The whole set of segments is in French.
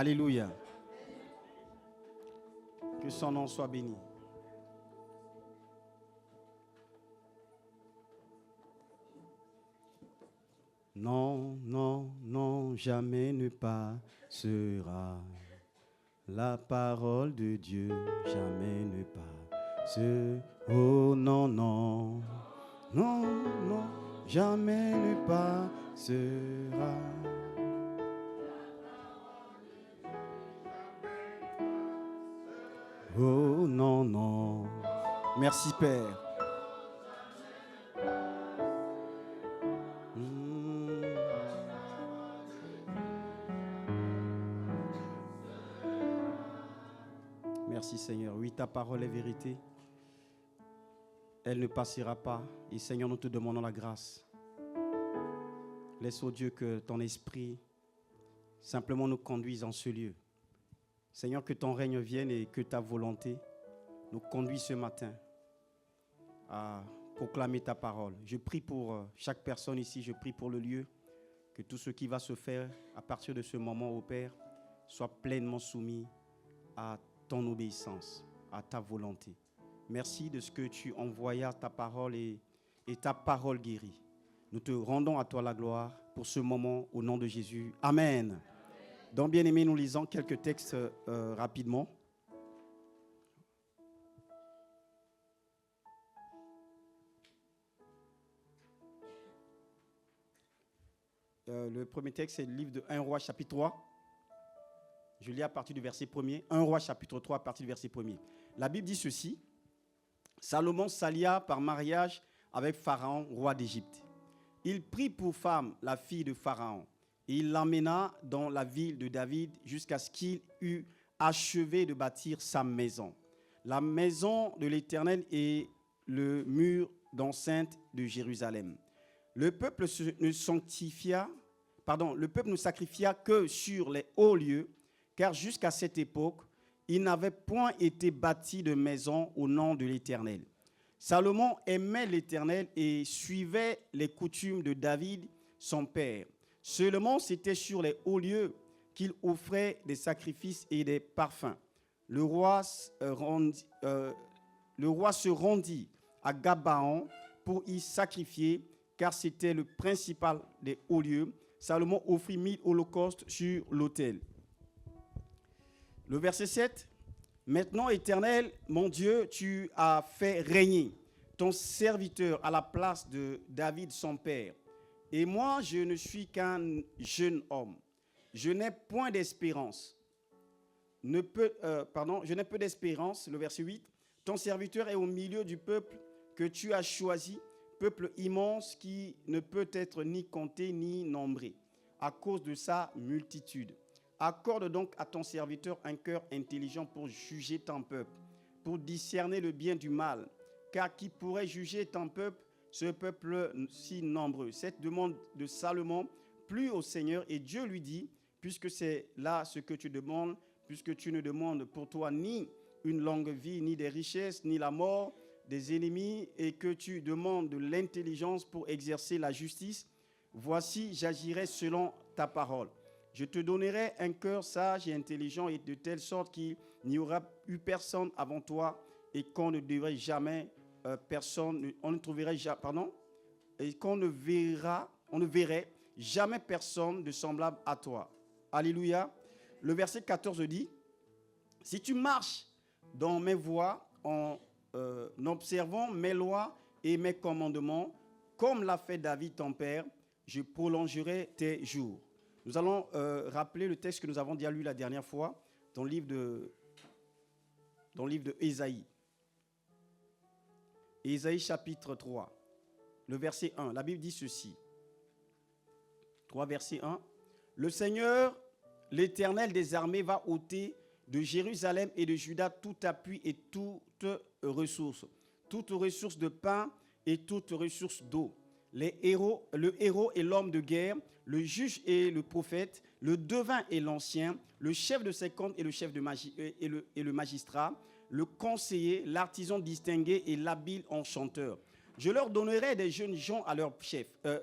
Alléluia. Que son nom soit béni. Non, non, non, jamais ne passera. La parole de Dieu, jamais ne passera. Oh non, non, non, non, jamais ne passera. Oh non, non. Merci Père. Merci Seigneur. Oui, ta parole est vérité. Elle ne passera pas. Et Seigneur, nous te demandons la grâce. Laisse, oh Dieu, que ton esprit simplement nous conduise en ce lieu. Seigneur, que ton règne vienne et que ta volonté nous conduise ce matin à proclamer ta parole. Je prie pour chaque personne ici, je prie pour le lieu, que tout ce qui va se faire à partir de ce moment, ô Père, soit pleinement soumis à ton obéissance, à ta volonté. Merci de ce que tu envoyas ta parole et ta parole guérit. Nous te rendons à toi la gloire pour ce moment au nom de Jésus. Amen. Donc, bien-aimés, nous lisons quelques textes rapidement. Le premier texte, c'est le livre de 1 Roi, chapitre 3. Je lis à partir du verset 1er. 1 Roi, chapitre 3, à partir du verset 1er. La Bible dit ceci. Salomon s'allia par mariage avec Pharaon, roi d'Égypte. Il prit pour femme la fille de Pharaon. Et il l'emmena dans la ville de David jusqu'à ce qu'il eût achevé de bâtir sa maison. La maison de l'Éternel et le mur d'enceinte de Jérusalem. Le peuple ne sacrifia que sur les hauts lieux, car jusqu'à cette époque, il n'avait point été bâti de maison au nom de l'Éternel. Salomon aimait l'Éternel et suivait les coutumes de David, son père. Seulement, c'était sur les hauts lieux qu'il offrait des sacrifices et des parfums. Le roi se rendit à Gabaon pour y sacrifier, car c'était le principal des hauts lieux. Salomon offrit 1000 holocaustes sur l'autel. Le verset 7. Maintenant, Éternel, mon Dieu, tu as fait régner ton serviteur à la place de David, son père. Et moi, je ne suis qu'un jeune homme. Je n'ai point d'espérance. Je n'ai peu d'espérance. Le verset 8. Ton serviteur est au milieu du peuple que tu as choisi, peuple immense qui ne peut être ni compté ni nombré, à cause de sa multitude. Accorde donc à ton serviteur un cœur intelligent pour juger ton peuple, pour discerner le bien du mal. Car qui pourrait juger ton peuple, ce peuple si nombreux? Cette demande de Salomon plut au Seigneur et Dieu lui dit, puisque c'est là ce que tu demandes, puisque tu ne demandes pour toi ni une longue vie, ni des richesses, ni la mort des ennemis, et que tu demandes de l'intelligence pour exercer la justice, voici, j'agirai selon ta parole. Je te donnerai un cœur sage et intelligent, et de telle sorte qu'il n'y aura eu personne avant toi, et qu'on ne devrait jamais et qu'on ne verrait jamais personne de semblable à toi. Alléluia. Le verset 14 dit, si tu marches dans mes voies en observant mes lois et mes commandements, comme l'a fait David ton père, je prolongerai tes jours. Nous allons rappeler le texte que nous avons déjà lu la dernière fois dans le livre de Ésaïe. Ésaïe chapitre 3, le verset 1. La Bible dit ceci. 3 verset 1. Le Seigneur, l'Éternel des armées, va ôter de Jérusalem et de Juda tout appui et toute ressource de pain et toute ressource d'eau. Le héros et l'homme de guerre, le juge et le prophète, le devin et l'ancien, le chef de ses comptes et le chef et le magistrat, le conseiller, l'artisan distingué et l'habile enchanteur. Je leur donnerai des jeunes gens à leur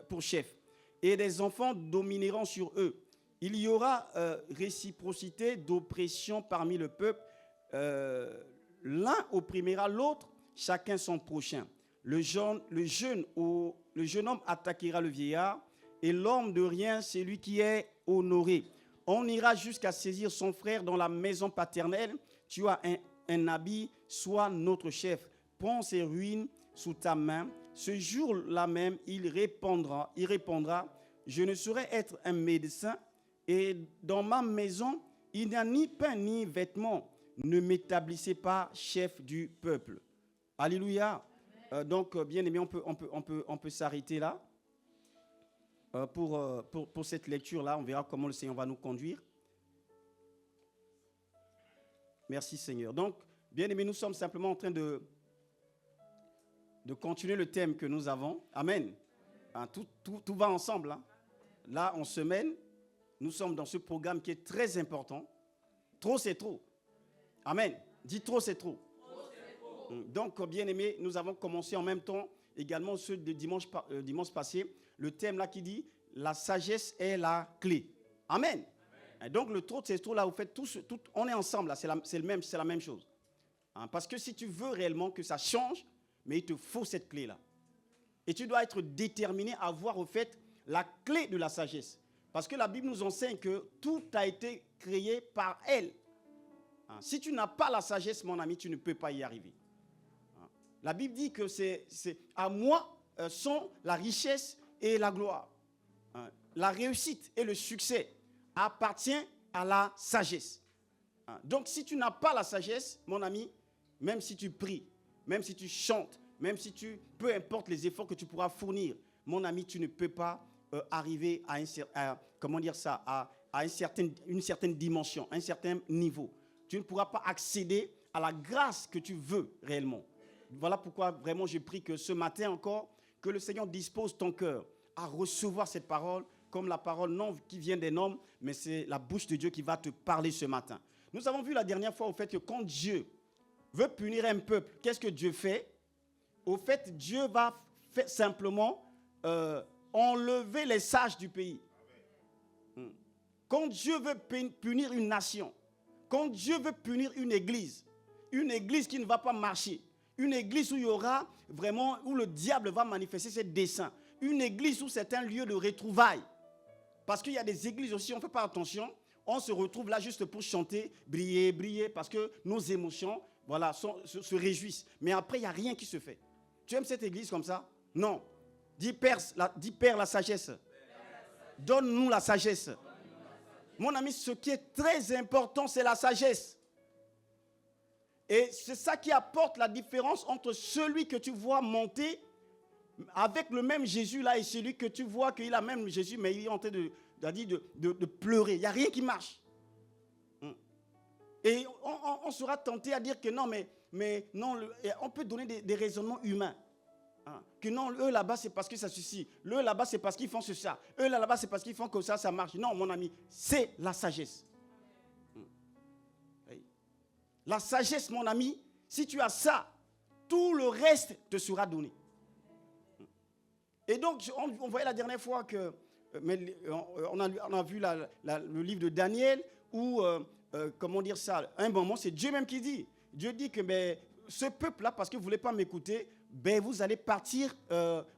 pour chef, et des enfants domineront sur eux. Il y aura réciprocité d'oppression parmi le peuple. L'un opprimera l'autre, chacun son prochain. Le jeune homme attaquera le vieillard, et l'homme de rien, c'est lui qui est honoré. On ira jusqu'à saisir son frère dans la maison paternelle. Tu as un habit, sois notre chef. Prends ses ruines sous ta main. Ce jour-là même, il répondra, je ne saurais être un médecin, et dans ma maison, il n'y a ni pain ni vêtements. Ne m'établissez pas chef du peuple. Alléluia. Donc, bien aimé, on peut s'arrêter là pour cette lecture-là. On verra comment le Seigneur va nous conduire. Merci Seigneur. Donc, bien aimé, nous sommes simplement en train de continuer le thème que nous avons. Amen. Tout va ensemble. Hein. Là, en semaine, nous sommes dans ce programme qui est très important. Trop, c'est trop. Amen. Dis trop, c'est trop. Donc, bien aimé, nous avons commencé en même temps également ce de dimanche passé, le thème là qui dit « La sagesse est la clé ». Amen. Et donc, le trop, c'est trop là, vous faites tout, on est ensemble là, c'est la même chose. Hein, parce que si tu veux réellement que ça change, mais il te faut cette clé là. Et tu dois être déterminé à avoir au fait la clé de la sagesse. Parce que la Bible nous enseigne que tout a été créé par elle. Hein, si tu n'as pas la sagesse, mon ami, tu ne peux pas y arriver. La Bible dit que c'est à moi sont la richesse et la gloire. La réussite et le succès appartient à la sagesse. Donc si tu n'as pas la sagesse, mon ami, même si tu pries, même si tu chantes, même si peu importe les efforts que tu pourras fournir, mon ami, tu ne peux pas arriver à une certaine dimension, à un certain niveau. Tu ne pourras pas accéder à la grâce que tu veux réellement. Voilà pourquoi vraiment je prie que ce matin encore, que le Seigneur dispose ton cœur à recevoir cette parole comme la parole non qui vient des hommes, mais c'est la bouche de Dieu qui va te parler ce matin. Nous avons vu la dernière fois au fait que quand Dieu veut punir un peuple, qu'est-ce que Dieu fait? Au fait, Dieu va simplement enlever les sages du pays. Quand Dieu veut punir une nation, quand Dieu veut punir une église qui ne va pas marcher, une église où il y aura vraiment, où le diable va manifester ses desseins. Une église où c'est un lieu de retrouvailles. Parce qu'il y a des églises aussi, on ne fait pas attention, on se retrouve là juste pour chanter, briller, parce que nos émotions, voilà, se réjouissent. Mais après, il n'y a rien qui se fait. Tu aimes cette église comme ça? Non. Dis Père, la sagesse. Donne-nous la sagesse. Mon ami, ce qui est très important, c'est la sagesse. Et c'est ça qui apporte la différence entre celui que tu vois monter avec le même Jésus là et celui que tu vois qu'il a même Jésus, mais il est en train de pleurer. Il n'y a rien qui marche. Et on sera tenté à dire que non, mais non, on peut donner des raisonnements humains. Que non, eux là-bas c'est parce que ça suffit. Eux là-bas c'est parce qu'ils font ça. Eux là-bas c'est parce qu'ils font que ça marche. Non, mon ami, c'est la sagesse. La sagesse, mon ami, si tu as ça, tout le reste te sera donné. Et donc, on voyait la dernière fois que, on a vu le livre de Daniel où, comment dire ça, à un moment, c'est Dieu même qui dit. Dieu dit que ce peuple-là, parce que vous ne voulez pas m'écouter, vous allez partir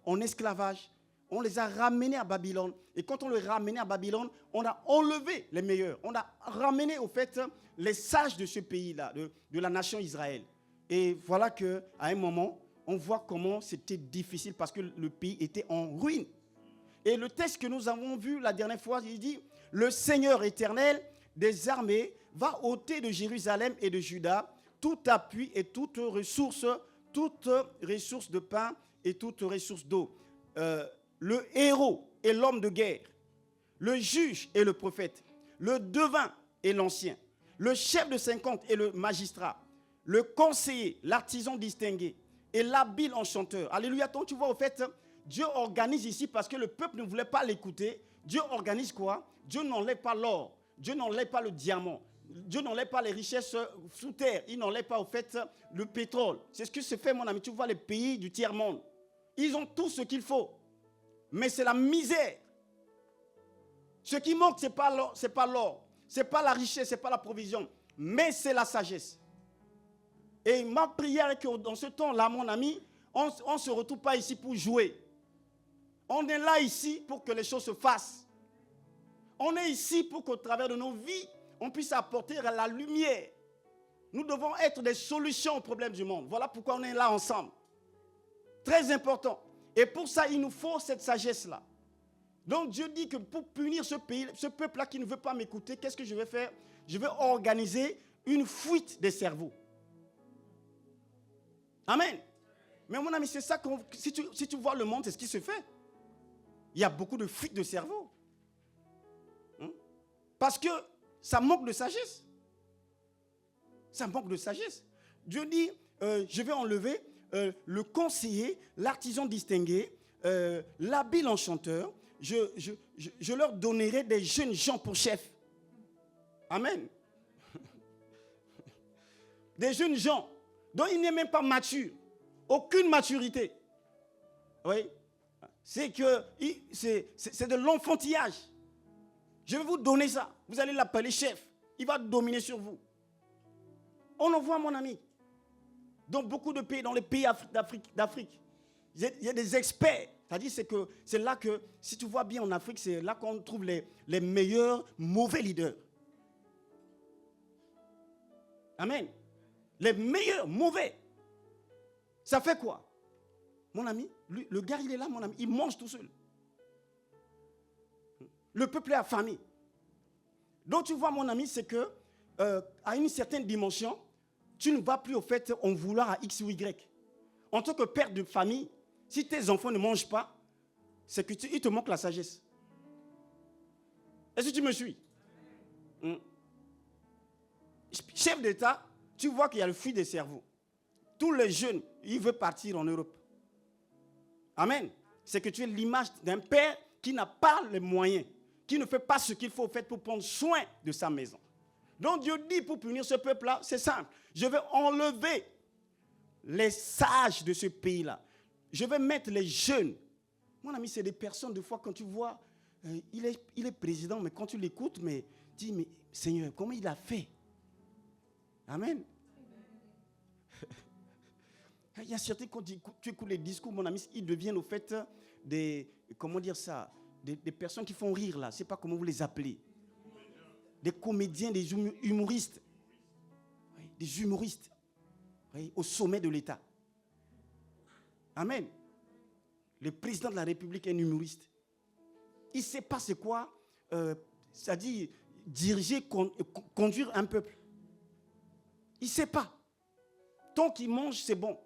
en esclavage. On les a ramenés à Babylone. Et quand on les a ramenés à Babylone, on a enlevé les meilleurs. On a ramené, au fait, les sages de ce pays-là, de la nation Israël. Et voilà qu'à un moment, on voit comment c'était difficile parce que le pays était en ruine. Et le texte que nous avons vu la dernière fois, il dit « Le Seigneur éternel des armées va ôter de Jérusalem et de Juda tout appui et toute ressource de pain et toute ressource d'eau. Le héros et l'homme de guerre, le juge et le prophète, le devin et l'ancien, le chef de 50 et le magistrat, le conseiller, l'artisan distingué et l'habile enchanteur. Alléluia. Donc tu vois, au fait, Dieu organise ici parce que le peuple ne voulait pas l'écouter. Dieu organise quoi? Dieu n'enlève pas l'or, Dieu n'enlève pas le diamant, Dieu n'enlève pas les richesses sous terre, il n'enlève pas au fait le pétrole. C'est ce que se fait, mon ami. Tu vois les pays du tiers-monde, ils ont tout ce qu'il faut. Mais c'est la misère. Ce qui manque, ce n'est pas l'or, ce n'est pas la richesse, ce n'est pas la provision, mais c'est la sagesse. Et ma prière est que dans ce temps-là, mon ami, on ne se retrouve pas ici pour jouer. On est là ici pour que les choses se fassent. On est ici pour qu'au travers de nos vies, on puisse apporter la lumière. Nous devons être des solutions aux problèmes du monde. Voilà pourquoi on est là ensemble. Très important. Et pour ça, il nous faut cette sagesse-là. Donc Dieu dit que pour punir ce pays, ce peuple-là qui ne veut pas m'écouter, qu'est-ce que je vais faire? Je vais organiser une fuite des cerveaux. Amen. Mais mon ami, c'est ça que si tu vois le monde, c'est ce qui se fait. Il y a beaucoup de fuites de cerveau. Parce que ça manque de sagesse. Ça manque de sagesse. Dieu dit, je vais enlever le conseiller, l'artisan distingué, l'habile enchanteur. Je leur donnerai des jeunes gens pour chef. Amen. Des jeunes gens dont il n'est même pas mature. Aucune maturité. Oui. C'est de l'enfantillage. Je vais vous donner ça. Vous allez l'appeler chef. Il va dominer sur vous. On en voit, mon ami. Dans beaucoup de pays, dans les pays d'Afrique, il y a des experts. C'est-à-dire que c'est là que, si tu vois bien en Afrique, c'est là qu'on trouve les meilleurs mauvais leaders. Amen. Les meilleurs mauvais. Ça fait quoi? Mon ami, lui, le gars, il est là, mon ami. Il mange tout seul. Le peuple est affamé. Donc, tu vois, mon ami, c'est que à une certaine dimension, tu ne vas plus, au fait, en vouloir à X ou Y. En tant que père de famille, si tes enfants ne mangent pas, c'est qu'il te manque la sagesse. Est-ce que tu me suis? Chef d'État, tu vois qu'il y a le fuite des cerveaux. Tous les jeunes, ils veulent partir en Europe. Amen. C'est que tu es l'image d'un père qui n'a pas les moyens, qui ne fait pas ce qu'il faut faire pour prendre soin de sa maison. Donc Dieu dit, pour punir ce peuple-là, c'est simple. Je vais enlever les sages de ce pays-là. Je vais mettre les jeunes. Mon ami, c'est des personnes, des fois, quand tu vois, il est président, mais quand tu l'écoutes, mais dis, mais Seigneur, comment il a fait? Amen. Il y a certains, quand tu écoutes les discours, mon ami, ils deviennent au fait des, comment dire ça, des personnes qui font rire là. Je ne sais pas comment vous les appelez. Des comédiens, des humoristes. Oui, des humoristes. Oui, au sommet de l'État. Amen. Le président de la République est un humoriste. Il ne sait pas c'est quoi, c'est-à-dire diriger, conduire un peuple. Il ne sait pas. Tant qu'il mange, c'est bon.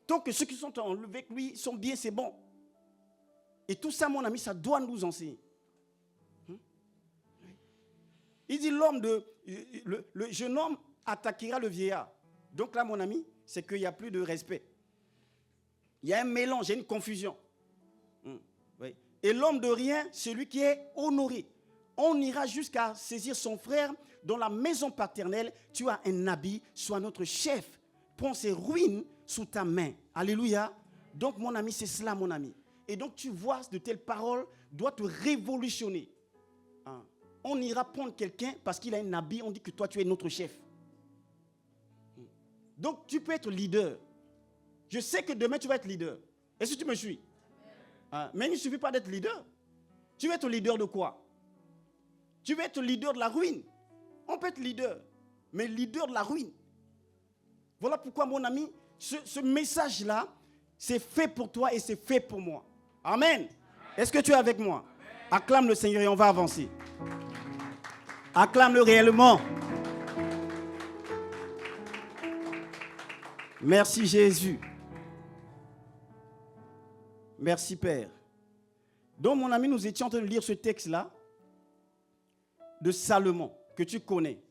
Tant que ceux qui sont avec lui sont bien, c'est bon. Et tout ça, mon ami, ça doit nous enseigner. Il dit le jeune homme attaquera le vieillard. Donc là, mon ami, c'est qu'il n'y a plus de respect. Il y a un mélange, il y a une confusion. Oui. Et l'homme de rien, celui qui est honoré. On ira jusqu'à saisir son frère dans la maison paternelle. Tu as un habit, sois notre chef. Prends ses ruines sous ta main. Alléluia. Donc, mon ami, c'est cela, mon ami. Et donc, tu vois, de telles paroles doivent te révolutionner. On ira prendre quelqu'un parce qu'il a un habit, on dit que toi, tu es notre chef. Donc, tu peux être leader. Je sais que demain, tu vas être leader. Est-ce que tu me suis? Mais il ne suffit pas d'être leader. Tu veux être leader de quoi? Tu veux être leader de la ruine. On peut être leader, mais leader de la ruine. Voilà pourquoi, mon ami, ce message-là, c'est fait pour toi et c'est fait pour moi. Amen. Est-ce que tu es avec moi? Acclame le Seigneur et on va avancer. Acclame-le réellement. Merci Jésus. Merci Père. Donc mon ami, nous étions en train de lire ce texte-là de Salomon, que tu connais.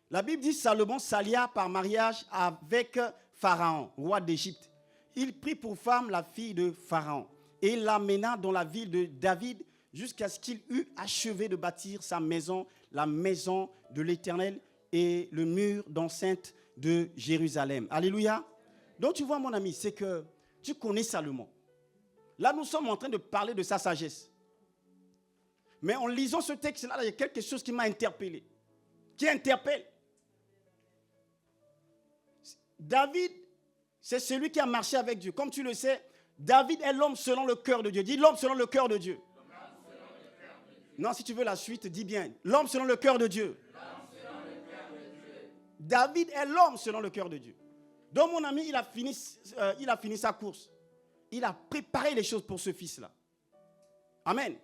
La Bible dit Salomon s'allia par mariage avec Pharaon, roi d'Égypte. Il prit pour femme la fille de Pharaon et l'amena dans la ville de David jusqu'à ce qu'il eût achevé de bâtir sa maison, la maison de l'Éternel et le mur d'enceinte de Jérusalem. Alléluia. Donc tu vois mon ami, c'est que tu connais Salomon. Là nous sommes en train de parler de sa sagesse. Mais en lisant ce texte-là, il y a quelque chose qui m'a interpellé. Qui interpelle. David, c'est celui qui a marché avec Dieu. Comme tu le sais, David est l'homme selon le cœur de Dieu. Dis l'homme selon le cœur de Dieu. Non, si tu veux la suite, dis bien. L'homme selon le cœur de Dieu. David est l'homme selon le cœur de Dieu. Donc mon ami, il a fini sa course. Il a préparé les choses pour ce fils-là. Amen.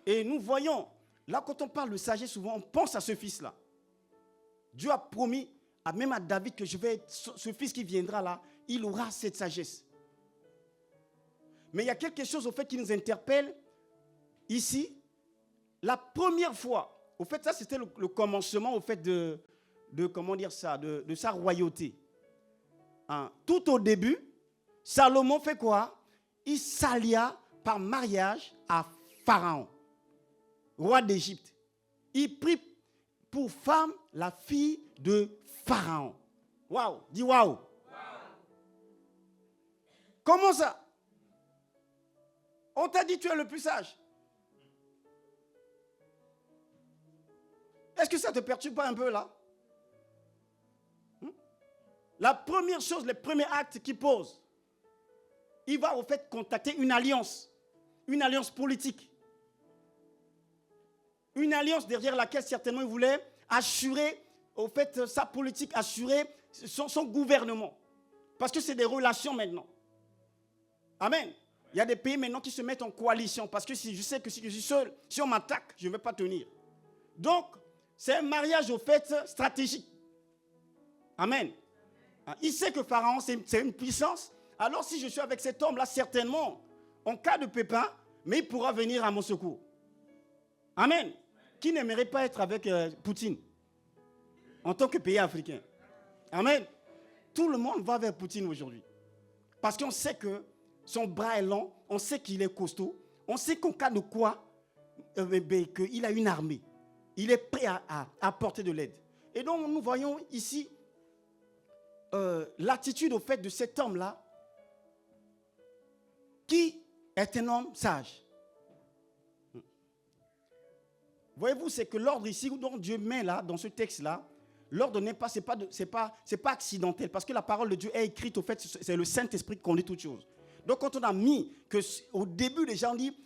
Et nous voyons, là quand on parle de sagesse, souvent on pense à ce fils-là. Dieu a promis, même à David, que ce fils qui viendra là, il aura cette sagesse. Mais il y a quelque chose au fait qui nous interpelle ici. La première fois, au fait ça c'était le commencement au fait de comment dire ça, de sa royauté. Hein? Tout au début, Salomon fait quoi? Il s'allia par mariage à Pharaon, roi d'Égypte. Il prit pour femme la fille de Pharaon. Waouh, dis waouh. Comment ça? On t'a dit tu es le plus sage. Est-ce que ça ne te perturbe pas un peu là? La première chose, le premier acte qu'il pose, il va au fait contacter une alliance politique. Une alliance derrière laquelle certainement il voulait assurer, au fait, sa politique, assurer son gouvernement. Parce que c'est des relations maintenant. Amen. Il y a des pays maintenant qui se mettent en coalition. Parce que si je sais que si je suis seul, si on m'attaque, je ne vais pas tenir. Donc, c'est un mariage au fait stratégique. Amen. Il sait que Pharaon, c'est une puissance. Alors si je suis avec cet homme-là, certainement, en cas de pépin, mais il pourra venir à mon secours. Amen. Qui n'aimerait pas être avec Poutine en tant que pays africain? Amen. Tout le monde va vers Poutine aujourd'hui. Parce qu'on sait que son bras est long, on sait qu'il est costaud, on sait qu'en cas de quoi, qu'il a une armée. Il est prêt à apporter de l'aide. Et donc nous voyons ici l'attitude au fait de cet homme-là qui est un homme sage. Voyez-vous, c'est que l'ordre ici, dont Dieu met là, dans ce texte-là, l'ordre n'est pas, c'est pas accidentel, parce que la parole de Dieu est écrite, au fait, c'est le Saint-Esprit qui conduit toutes choses. Donc quand on a mis, au début déjà on dit,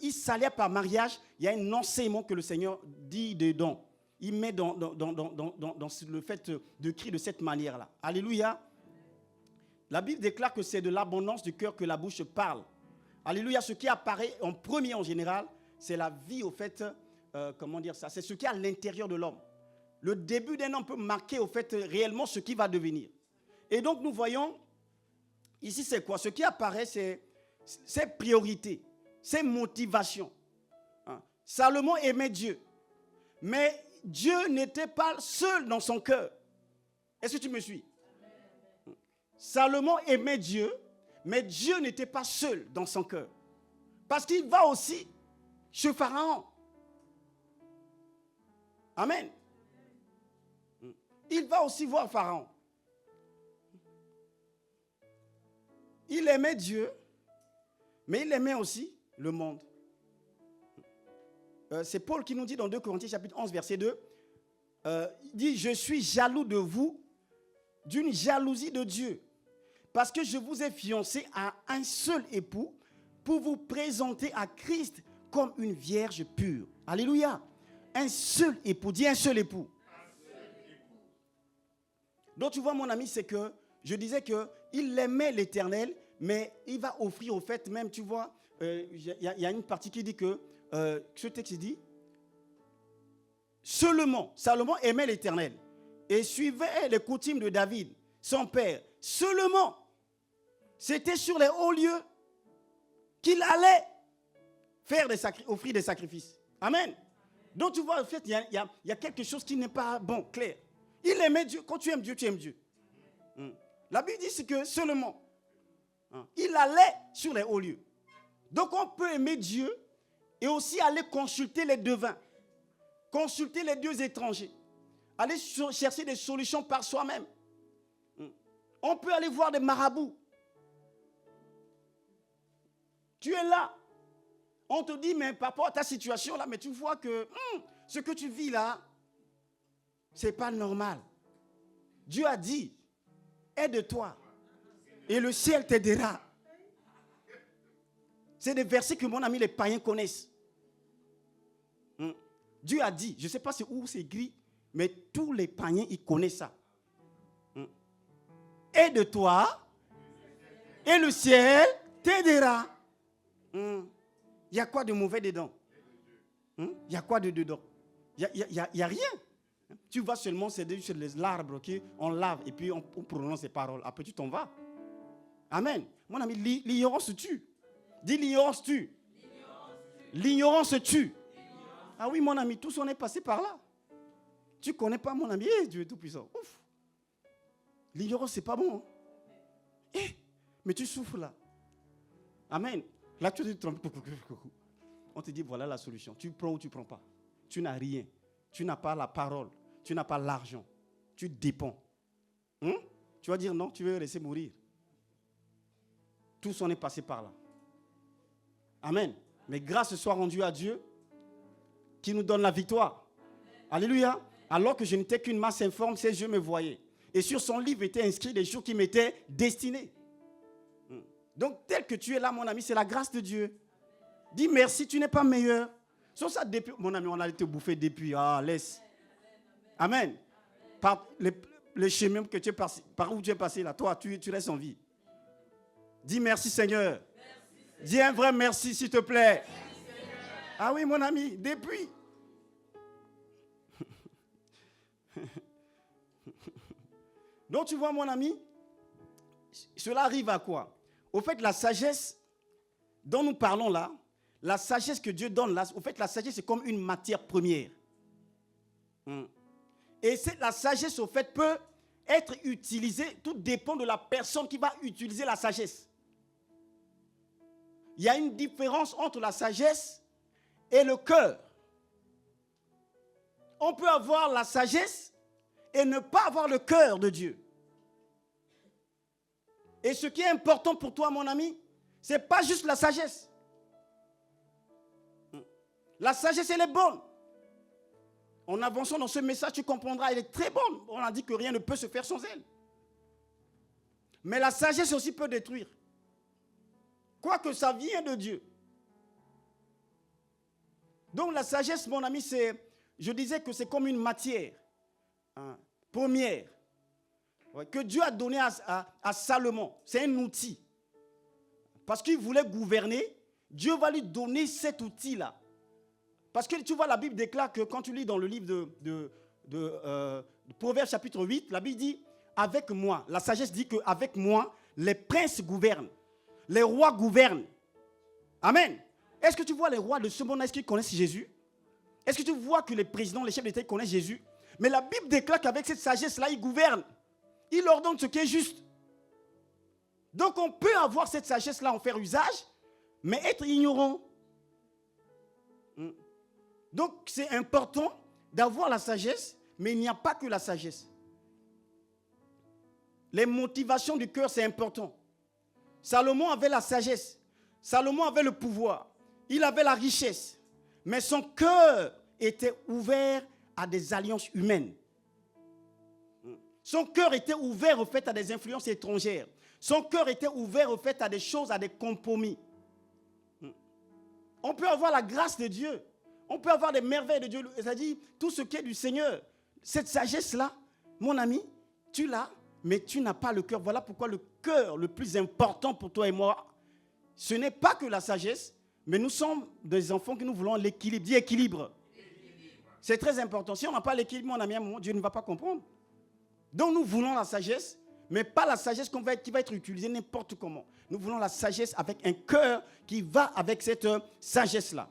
il s'allait par mariage, il y a un enseignement que le Seigneur dit dedans. Il met dans le fait de crier de cette manière-là. Alléluia. La Bible déclare que c'est de l'abondance du cœur que la bouche parle. Alléluia. Ce qui apparaît en premier en général, c'est la vie au fait, comment dire ça, c'est ce qui est à l'intérieur de l'homme. Le début d'un homme peut marquer au fait réellement ce qui va devenir. Et donc nous voyons, ici c'est quoi? Ce qui apparaît, c'est ses priorités, ses motivations. Hein? Salomon aimait Dieu, mais Dieu n'était pas seul dans son cœur. Est-ce que tu me suis? Salomon aimait Dieu, mais Dieu n'était pas seul dans son cœur. Parce qu'il va aussi chez Pharaon. Amen. Il va aussi voir Pharaon. Il aimait Dieu, mais il aimait aussi le monde. C'est Paul qui nous dit dans 2 Corinthiens chapitre 11 verset 2, il dit « Je suis jaloux de vous d'une jalousie de Dieu, parce que je vous ai fiancé à un seul époux pour vous présenter à Christ comme une vierge pure. » Alléluia. Un seul époux. Dis un seul époux. Donc tu vois mon ami, c'est que je disais qu'il aimait l'Éternel, mais il va offrir au fait même, tu vois, y a une partie qui dit que, ce texte dit, seulement, Salomon aimait l'Éternel et suivait les coutumes de David, son père. Seulement, c'était sur les hauts lieux qu'il allait offrir des sacrifices. Amen. Donc tu vois, en fait, il y a quelque chose qui n'est pas bon, clair. Il aimait Dieu. Quand tu aimes Dieu, tu aimes Dieu. La Bible dit que seulement, il allait sur les hauts lieux. Donc on peut aimer Dieu et aussi aller consulter les devins, consulter les dieux étrangers, aller chercher des solutions par soi-même. On peut aller voir des marabouts. Tu es là, On te dit, mais par rapport à ta situation là, mais tu vois que ce que tu vis là, c'est pas normal. Dieu a dit, aide-toi et le ciel t'aidera. C'est des versets que mon ami les païens connaissent. Dieu a dit, je ne sais pas où c'est écrit, mais tous les païens, ils connaissent ça. Aide-toi et le ciel t'aidera. Il y a quoi de mauvais dedans? Il y a quoi de dedans? Il n'y a rien. Tu vas seulement céder sur l'arbre, okay? On lave et puis on prononce ces paroles. Après, tu t'en vas. Amen. Mon ami, l'ignorance tue. Dis l'ignorance tue. L'ignorance tue. Ah oui, mon ami, tous on est passé par là. Tu ne connais pas mon ami. Dieu est tout puissant. Ouf. L'ignorance, c'est pas bon. Hein? Mais tu souffres là. Amen. Là, tu te trompes. On te dit, voilà la solution. Tu prends ou tu ne prends pas. Tu n'as rien. Tu n'as pas la parole. Tu n'as pas l'argent. Tu dépends. Tu vas dire non, tu veux laisser mourir. Tous on est passé par là. Amen. Mais grâce soit rendue à Dieu qui nous donne la victoire. Alléluia. Alors que je n'étais qu'une masse informe, ses yeux me voyaient. Et sur son livre étaient inscrits les jours qui m'étaient destinés. Donc, tel que tu es là, mon ami, c'est la grâce de Dieu. Dis merci, tu n'es pas meilleur. Sur ça, depuis, mon ami, on allait te bouffer depuis. Ah, laisse. Amen. Par le chemin que tu es passé, par où tu es passé là, toi, tu restes en vie. Dis merci, Seigneur. Merci, dis un vrai merci, s'il te plaît. Merci, ah oui, mon ami, depuis. Donc, tu vois, mon ami, cela arrive à quoi? Au fait, la sagesse dont nous parlons là, la sagesse que Dieu donne là, au fait, la sagesse, c'est comme une matière première. Et la sagesse, au fait, peut être utilisée, tout dépend de la personne qui va utiliser la sagesse. Il y a une différence entre la sagesse et le cœur. On peut avoir la sagesse et ne pas avoir le cœur de Dieu. Et ce qui est important pour toi, mon ami, ce n'est pas juste la sagesse. La sagesse, elle est bonne. En avançant dans ce message, tu comprendras, elle est très bonne. On a dit que rien ne peut se faire sans elle. Mais la sagesse aussi peut détruire. Quoique ça vient de Dieu. Donc la sagesse, mon ami, je disais que c'est comme une matière première que Dieu a donnée à Salomon. C'est un outil. Parce qu'il voulait gouverner, Dieu va lui donner cet outil-là. Parce que tu vois, la Bible déclare que quand tu lis dans le livre de Proverbes chapitre 8, la Bible dit, avec moi, la sagesse dit qu'avec moi, les princes gouvernent, les rois gouvernent. Amen. Est-ce que tu vois les rois de ce monde, est-ce qu'ils connaissent Jésus? Est-ce que tu vois que les présidents, les chefs d'État connaissent Jésus? Mais la Bible déclare qu'avec cette sagesse-là, ils gouvernent. Ils leur donnent ce qui est juste. Donc on peut avoir cette sagesse-là, en faire usage, mais être ignorant. Donc c'est important d'avoir la sagesse, mais il n'y a pas que la sagesse. Les motivations du cœur, c'est important. Salomon avait la sagesse. Salomon avait le pouvoir. Il avait la richesse. Mais son cœur était ouvert à des alliances humaines. Son cœur était ouvert au fait à des influences étrangères. Son cœur était ouvert au fait à des choses, à des compromis. On peut avoir la grâce de Dieu. On peut avoir des merveilles de Dieu. C'est-à-dire tout ce qui est du Seigneur. Cette sagesse-là, mon ami, tu l'as, mais tu n'as pas le cœur. Voilà pourquoi le cœur le plus important pour toi et moi, ce n'est pas que la sagesse, mais nous sommes des enfants que nous voulons l'équilibre. Dis équilibre. C'est très important. Si on n'a pas l'équilibre, mon ami, à un moment, Dieu ne va pas comprendre. Donc nous voulons la sagesse, mais pas la sagesse qui va être utilisée n'importe comment. Nous voulons la sagesse avec un cœur qui va avec cette sagesse-là.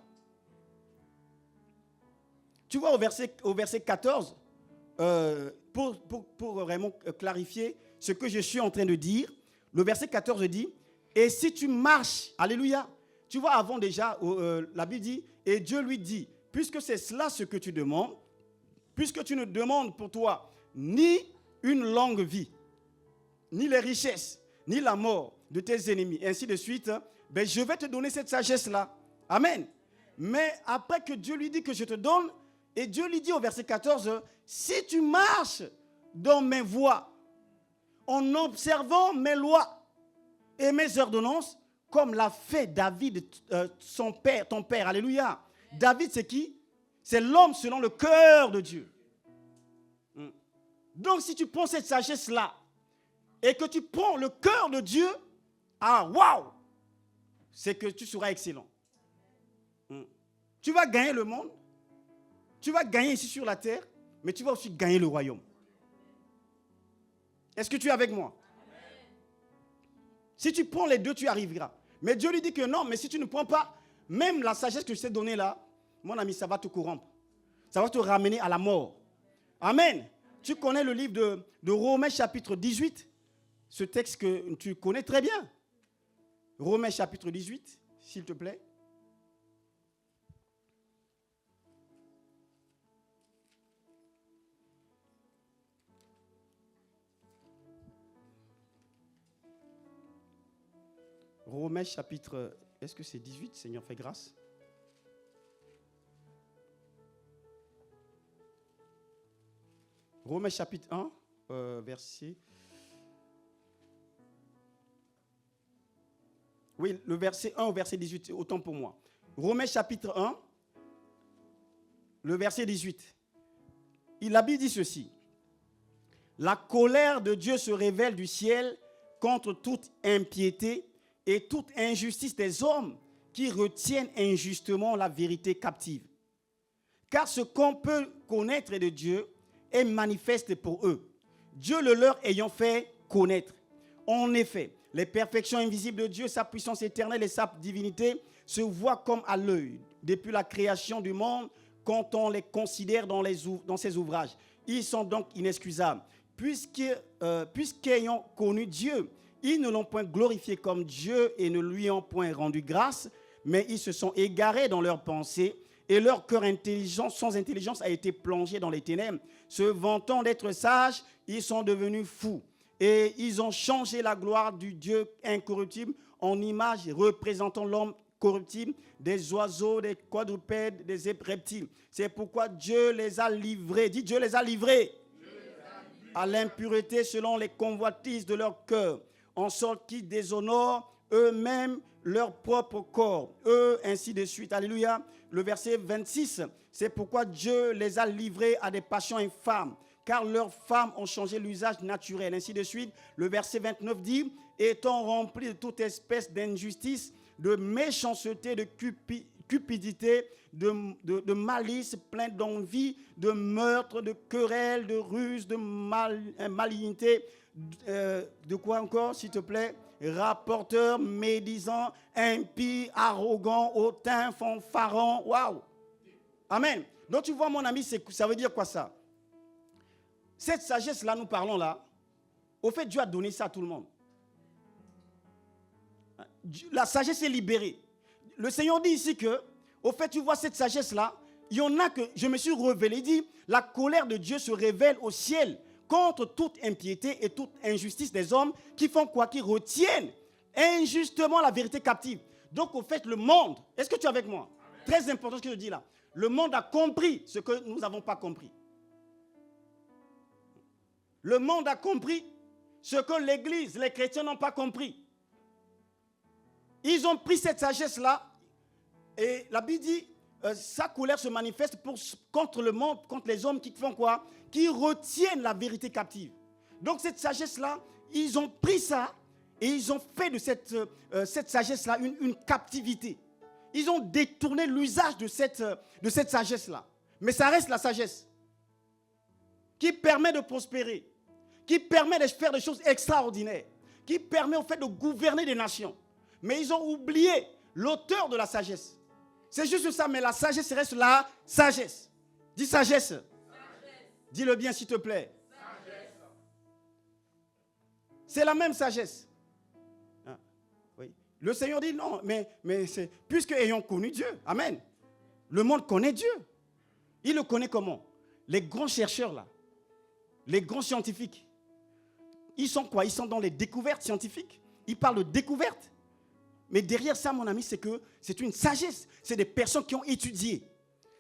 Tu vois au verset 14, pour vraiment clarifier ce que je suis en train de dire, le verset 14 dit, et si tu marches, alléluia, tu vois avant déjà, la Bible dit, et Dieu lui dit, puisque c'est cela ce que tu demandes, puisque tu ne demandes pour toi ni une longue vie, ni les richesses, ni la mort de tes ennemis, ainsi de suite, ben je vais te donner cette sagesse-là. Amen. Mais après que Dieu lui dit que je te donne, et Dieu lui dit au verset 14, si tu marches dans mes voies, en observant mes lois et mes ordonnances, comme l'a fait David, son père, ton père. Alléluia. David, c'est qui? C'est l'homme selon le cœur de Dieu. Donc, si tu prends cette sagesse-là et que tu prends le cœur de Dieu, ah, waouh, c'est que tu seras excellent. Tu vas gagner le monde, tu vas gagner ici sur la terre, mais tu vas aussi gagner le royaume. Est-ce que tu es avec moi? Si tu prends les deux, tu arriveras. Mais Dieu lui dit que non, mais si tu ne prends pas, même la sagesse que je t'ai donnée là, mon ami, ça va te corrompre. Ça va te ramener à la mort. Amen. Tu connais le livre de Romains chapitre 18, ce texte que tu connais très bien. Romains chapitre 18, s'il te plaît. Romains chapitre, est-ce que c'est 18, Seigneur fait grâce? Romains chapitre 1, verset... Oui, le verset 1 au verset 18, autant pour moi. Romains chapitre 1, le verset 18. La Bible dit ceci. La colère de Dieu se révèle du ciel contre toute impiété et toute injustice des hommes qui retiennent injustement la vérité captive. Car ce qu'on peut connaître de Dieu est manifeste pour eux, Dieu le leur ayant fait connaître. En effet, les perfections invisibles de Dieu, sa puissance éternelle et sa divinité se voient comme à l'œil depuis la création du monde quand on les considère dans ses ouvrages. Ils sont donc inexcusables. Puisqu'ayant connu Dieu, ils ne l'ont point glorifié comme Dieu et ne lui ont point rendu grâce, mais ils se sont égarés dans leurs pensées et leur cœur sans intelligence a été plongé dans les ténèbres. Se vantant d'être sages, ils sont devenus fous. Et ils ont changé la gloire du Dieu incorruptible en image représentant l'homme corruptible, des oiseaux, des quadrupèdes, des reptiles. C'est pourquoi Dieu les a livrés. Dis, Dieu les a livrés à l'impureté selon les convoitises de leur cœur, en sorte qu'ils déshonorent eux-mêmes leur propre corps. Eux, ainsi de suite. Alléluia. Le verset 26, c'est pourquoi Dieu les a livrés à des passions infâmes, car leurs femmes ont changé l'usage naturel. Ainsi de suite. Le verset 29 dit, étant remplis de toute espèce d'injustice, de méchanceté, de cupidité, de malice, plein d'envie, de meurtre, de querelle, de ruse, de malignité, de quoi encore, s'il te plaît? Rapporteur, médisant, impie, arrogant, hautain, fanfaron. Waouh! Amen. Donc tu vois, mon ami, ça veut dire quoi ça? Cette sagesse-là, nous parlons là, au fait, Dieu a donné ça à tout le monde. La sagesse est libérée. Le Seigneur dit ici que, au fait, tu vois cette sagesse-là, il y en a que je me suis révélé. Il dit, la colère de Dieu se révèle au ciel contre toute impiété et toute injustice des hommes qui font quoi? Qui retiennent injustement la vérité captive. Donc, au fait, le monde, est-ce que tu es avec moi? Amen. Très important ce que je dis là. Le monde a compris ce que nous n'avons pas compris. Le monde a compris ce que l'Église, les chrétiens n'ont pas compris. Ils ont pris cette sagesse-là et la Bible dit, sa colère se manifeste contre le monde, contre les hommes qui font quoi? Qui retiennent la vérité captive. Donc cette sagesse-là, ils ont pris ça et ils ont fait de cette sagesse-là une captivité. Ils ont détourné l'usage de cette sagesse-là. Mais ça reste la sagesse qui permet de prospérer, qui permet de faire des choses extraordinaires, qui permet en fait de gouverner des nations. Mais ils ont oublié l'auteur de la sagesse. C'est juste ça, mais la sagesse reste la sagesse. Dis sagesse. Dis-le bien s'il te plaît. Sagesse. C'est la même sagesse. Ah, oui. Le Seigneur dit non, mais c'est puisque ayons connu Dieu. Amen. Le monde connaît Dieu. Il le connaît comment? Les grands chercheurs là, les grands scientifiques. Ils sont quoi? Ils sont dans les découvertes scientifiques. Ils parlent de découvertes. Mais derrière ça, mon ami, c'est que c'est une sagesse. C'est des personnes qui ont étudié.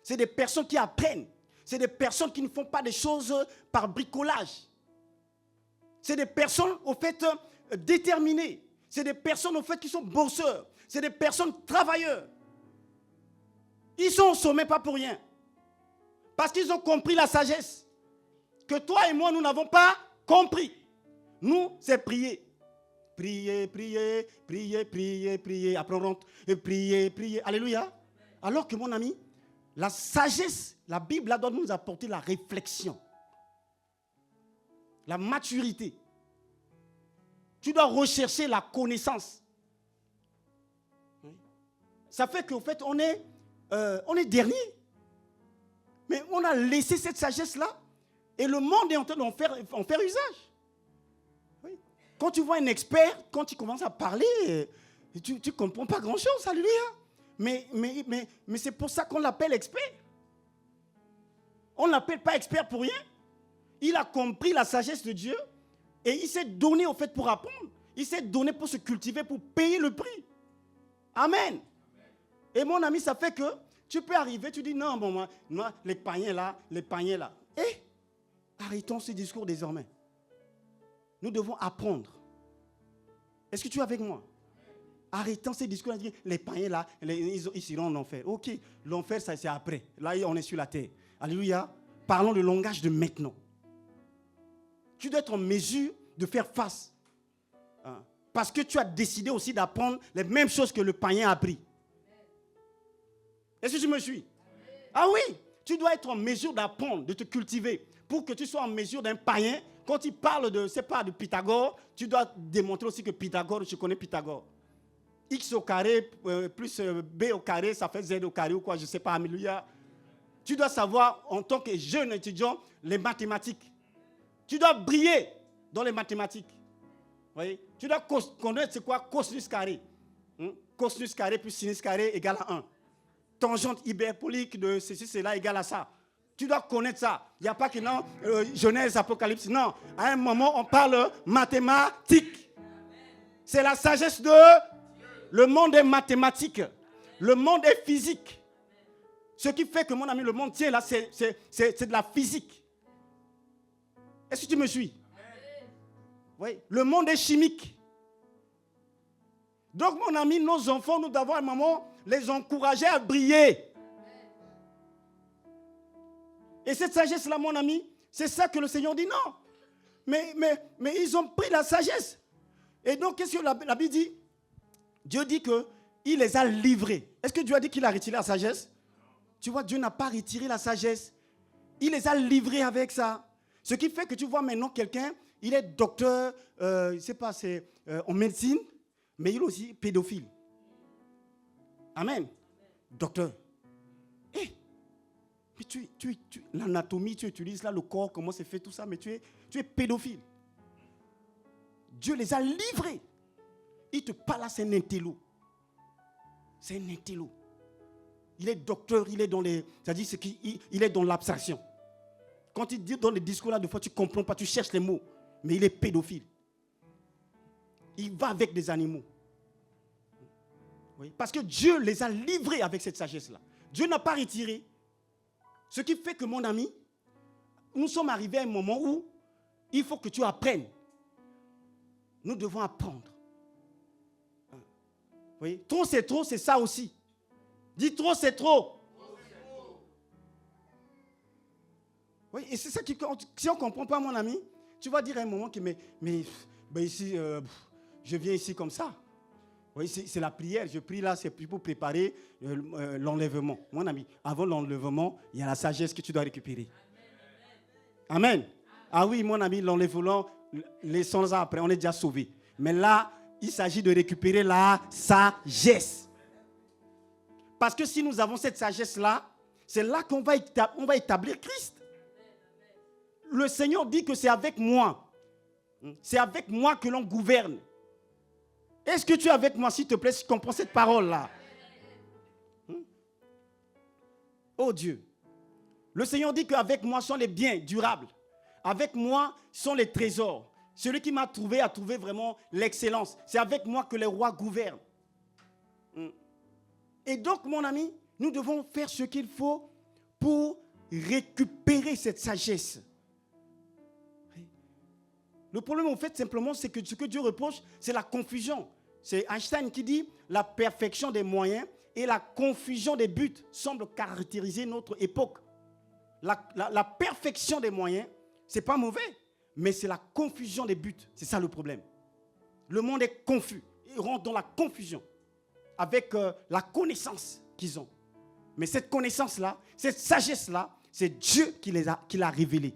C'est des personnes qui apprennent. C'est des personnes qui ne font pas des choses par bricolage. C'est des personnes, au fait, déterminées. C'est des personnes, au fait, qui sont bosseurs. C'est des personnes travailleurs. Ils sont au sommet pas pour rien. Parce qu'ils ont compris la sagesse. Que toi et moi, nous n'avons pas compris. Nous, c'est prier. Prier, prier, prier, prier, prier. Après, on rentre. Prier, prier. Alléluia. Alors que, mon ami, la sagesse, la Bible, là, doit nous apporter la réflexion. La maturité. Tu dois rechercher la connaissance. Ça fait qu'au fait, on est dernier. Mais on a laissé cette sagesse-là. Et le monde est en train d'en faire usage. Oui. Quand tu vois un expert, quand il commence à parler, tu ne comprends pas grand-chose, alléluia. Mais c'est pour ça qu'on l'appelle expert. On ne l'appelle pas expert pour rien. Il a compris la sagesse de Dieu et il s'est donné au fait pour apprendre. Il s'est donné pour se cultiver, pour payer le prix. Amen. Et mon ami, ça fait que tu peux arriver, tu dis non, bon, moi, les païens là. Et arrêtons ce discours désormais. Nous devons apprendre. Est-ce que tu es avec moi? Arrêtons ces discours. Les païens là, ils iront en enfer. Ok, l'enfer, ça c'est après. Là, on est sur la terre. Alléluia. Parlons le langage de maintenant. Tu dois être en mesure de faire face. Parce que tu as décidé aussi d'apprendre les mêmes choses que le païen a appris. Est-ce que tu me suis? Ah oui, tu dois être en mesure d'apprendre, de te cultiver. Pour que tu sois en mesure d'un païen, quand il parle de Pythagore, tu dois démontrer aussi que Pythagore, je connais Pythagore. X au carré plus B au carré, ça fait Z au carré ou quoi, je ne sais pas, alléluia. Tu dois savoir, en tant que jeune étudiant, les mathématiques. Tu dois briller dans les mathématiques. Vous voyez? Tu dois connaître c'est quoi cosinus carré. Cosinus carré plus sinus carré égale à 1. Tangente hyperbolique de ceci, cela égale à ça. Tu dois connaître ça. Il n'y a pas que non, Genèse, Apocalypse. Non, à un moment, on parle mathématiques. C'est la sagesse de... Le monde est mathématique. Le monde est physique. Ce qui fait que, mon ami, le monde tient là, c'est de la physique. Est-ce que tu me suis? Oui. Le monde est chimique. Donc, mon ami, nos enfants, nous devons à un moment les encourager à briller. Et cette sagesse-là, mon ami, c'est ça que le Seigneur dit. Non. Mais ils ont pris la sagesse. Et donc, qu'est-ce que la Bible dit? Dieu dit qu'il les a livrés. Est-ce que Dieu a dit qu'il a retiré la sagesse? Tu vois, Dieu n'a pas retiré la sagesse. Il les a livrés avec ça. Ce qui fait que tu vois maintenant quelqu'un, il est docteur, je ne sais pas, c'est en médecine, mais il est aussi pédophile. Amen. Docteur. Mais l'anatomie, tu utilises là le corps, comment c'est fait tout ça, mais tu es pédophile. Dieu les a livrés. Il te parle là, c'est un intello. C'est un intello. Il est docteur, il est dans les... C'est-à-dire qu'il est dans l'abstraction. Quand il dit dans les discours là, des fois tu ne comprends pas, tu cherches les mots. Mais il est pédophile. Il va avec des animaux. Oui. Parce que Dieu les a livrés avec cette sagesse-là. Dieu n'a pas retiré. Ce qui fait que, mon ami, nous sommes arrivés à un moment où il faut que tu apprennes. Nous devons apprendre. Oui. Trop, c'est ça aussi. Dis trop, c'est trop. Oui, et c'est ça qui, si on ne comprend pas, mon ami, tu vas dire à un moment que, mais ici, je viens ici comme ça. Oui, c'est la prière. Je prie là, c'est pour préparer l'enlèvement. Mon ami, avant l'enlèvement, il y a la sagesse que tu dois récupérer. Amen. Ah oui, mon ami, l'enlèvement, les 100 ans après, on est déjà sauvé. Mais là, il s'agit de récupérer la sagesse. Parce que si nous avons cette sagesse-là, c'est là qu'on va établir Christ. Le Seigneur dit que c'est avec moi. C'est avec moi que l'on gouverne. Est-ce que tu es avec moi, s'il te plaît, si tu comprends cette parole-là? Oh Dieu. Le Seigneur dit qu'avec moi sont les biens durables. Avec moi sont les trésors. Celui qui m'a trouvé a trouvé vraiment l'excellence. C'est avec moi que les rois gouvernent. Et donc, mon ami, nous devons faire ce qu'il faut pour récupérer cette sagesse. Le problème, en fait, simplement, c'est que ce que Dieu reproche, c'est la confusion. C'est Einstein qui dit « La perfection des moyens et la confusion des buts semblent caractériser notre époque. » La perfection des moyens, ce n'est pas mauvais, mais c'est la confusion des buts. C'est ça le problème. Le monde est confus. Ils rentrent dans la confusion avec la connaissance qu'ils ont. Mais cette connaissance-là, cette sagesse-là, c'est Dieu qui l'a révélée.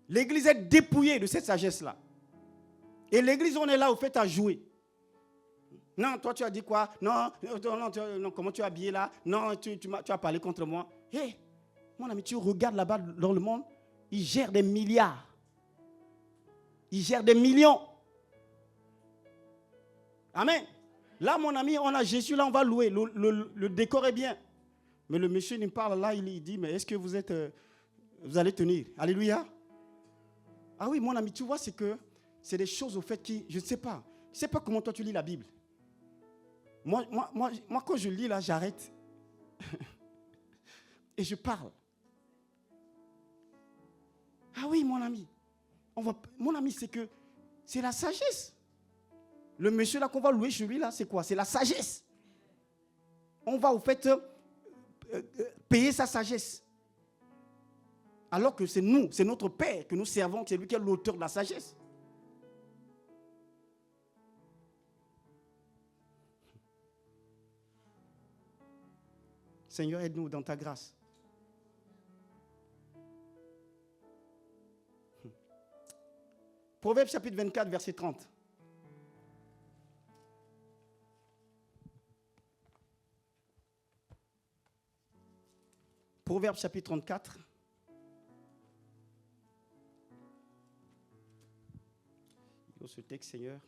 L'église est dépouillée de cette sagesse-là. Et l'église, on est là au fait à jouer. Non, toi tu as dit quoi? Non, comment tu es habillé là? Non, tu as parlé contre moi. Hé, mon ami, tu regardes là-bas dans le monde, ils gèrent des milliards. Ils gèrent des millions. Amen. Là, mon ami, on a Jésus, là, on va louer. Le décor est bien. Mais le monsieur, il me parle là, il dit, mais est-ce que vous allez tenir? Alléluia. Ah oui, mon ami, tu vois, c'est des choses au fait qui, je ne sais pas. Je ne sais pas comment toi tu lis la Bible. Moi quand je lis là, j'arrête. Et je parle. Ah oui, mon ami. Mon ami, c'est la sagesse. Le monsieur là qu'on va louer chez lui là, c'est quoi? C'est la sagesse. On va au fait payer sa sagesse. Alors que c'est nous, c'est notre Père que nous servons, c'est lui qui est l'auteur de la sagesse. Seigneur, aide-nous dans ta grâce. Proverbe chapitre 24, verset 30. Proverbe chapitre 34. Dans ce texte, Seigneur.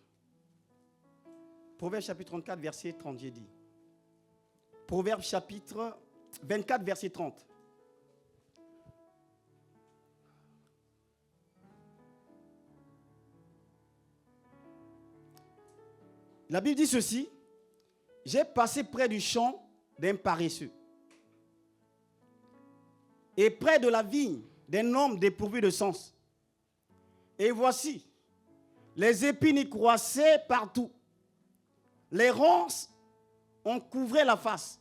Proverbe chapitre 34, verset 30, j'ai dit. Proverbe chapitre 24, verset 30. La Bible dit ceci. J'ai passé près du champ d'un paresseux et près de la vigne d'un homme dépourvu de sens. Et voici, les épines y croissaient partout. Les ronces en couvraient la face.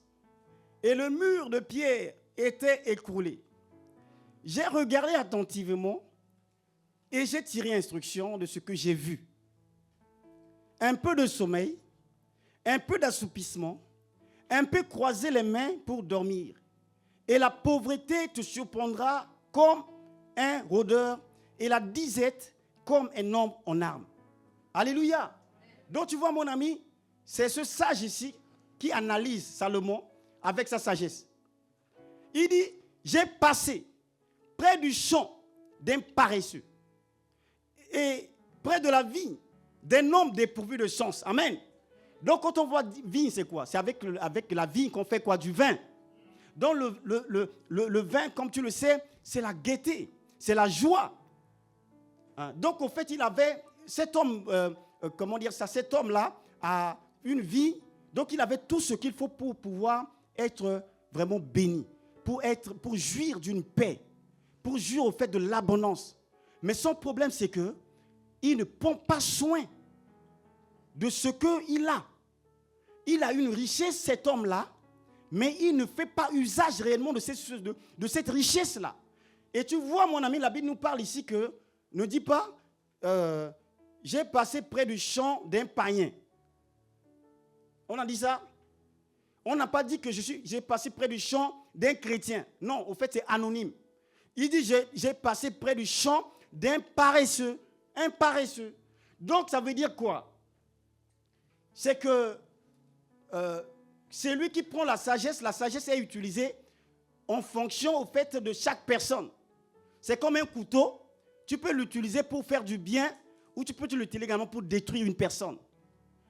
Et le mur de pierre était écroulé. J'ai regardé attentivement et j'ai tiré instruction de ce que j'ai vu. Un peu de sommeil, un peu d'assoupissement, un peu croiser les mains pour dormir. Et la pauvreté te surprendra comme un rôdeur et la disette comme un homme en armes. Alléluia. Donc tu vois mon ami, c'est ce sage ici qui analyse Salomon avec sa sagesse. Il dit, j'ai passé près du champ d'un paresseux et près de la vigne d'un homme dépourvu de sens. Amen. Donc quand on voit vigne, c'est quoi? C'est avec la vigne qu'on fait quoi? Du vin. Donc le vin, comme tu le sais, c'est la gaieté, c'est la joie. Hein? Donc en fait, il avait cet homme, cet homme-là a une vie, donc il avait tout ce qu'il faut pour pouvoir être vraiment béni, pour jouir d'une paix, pour jouir au fait de l'abondance. Mais son problème, c'est que il ne prend pas soin de ce qu'il a. Il a une richesse, cet homme-là, mais il ne fait pas usage réellement de cette richesse-là. Et tu vois, mon ami, la Bible nous parle ici que, ne dis pas, j'ai passé près du champ d'un païen. On a dit ça? On n'a pas dit que j'ai passé près du champ d'un chrétien. Non, au fait, c'est anonyme. Il dit, j'ai passé près du champ d'un paresseux. Un paresseux. Donc, ça veut dire quoi? C'est que c'est lui qui prend la sagesse. La sagesse est utilisée en fonction au fait de chaque personne. C'est comme un couteau. Tu peux l'utiliser pour faire du bien ou tu peux l'utiliser également pour détruire une personne.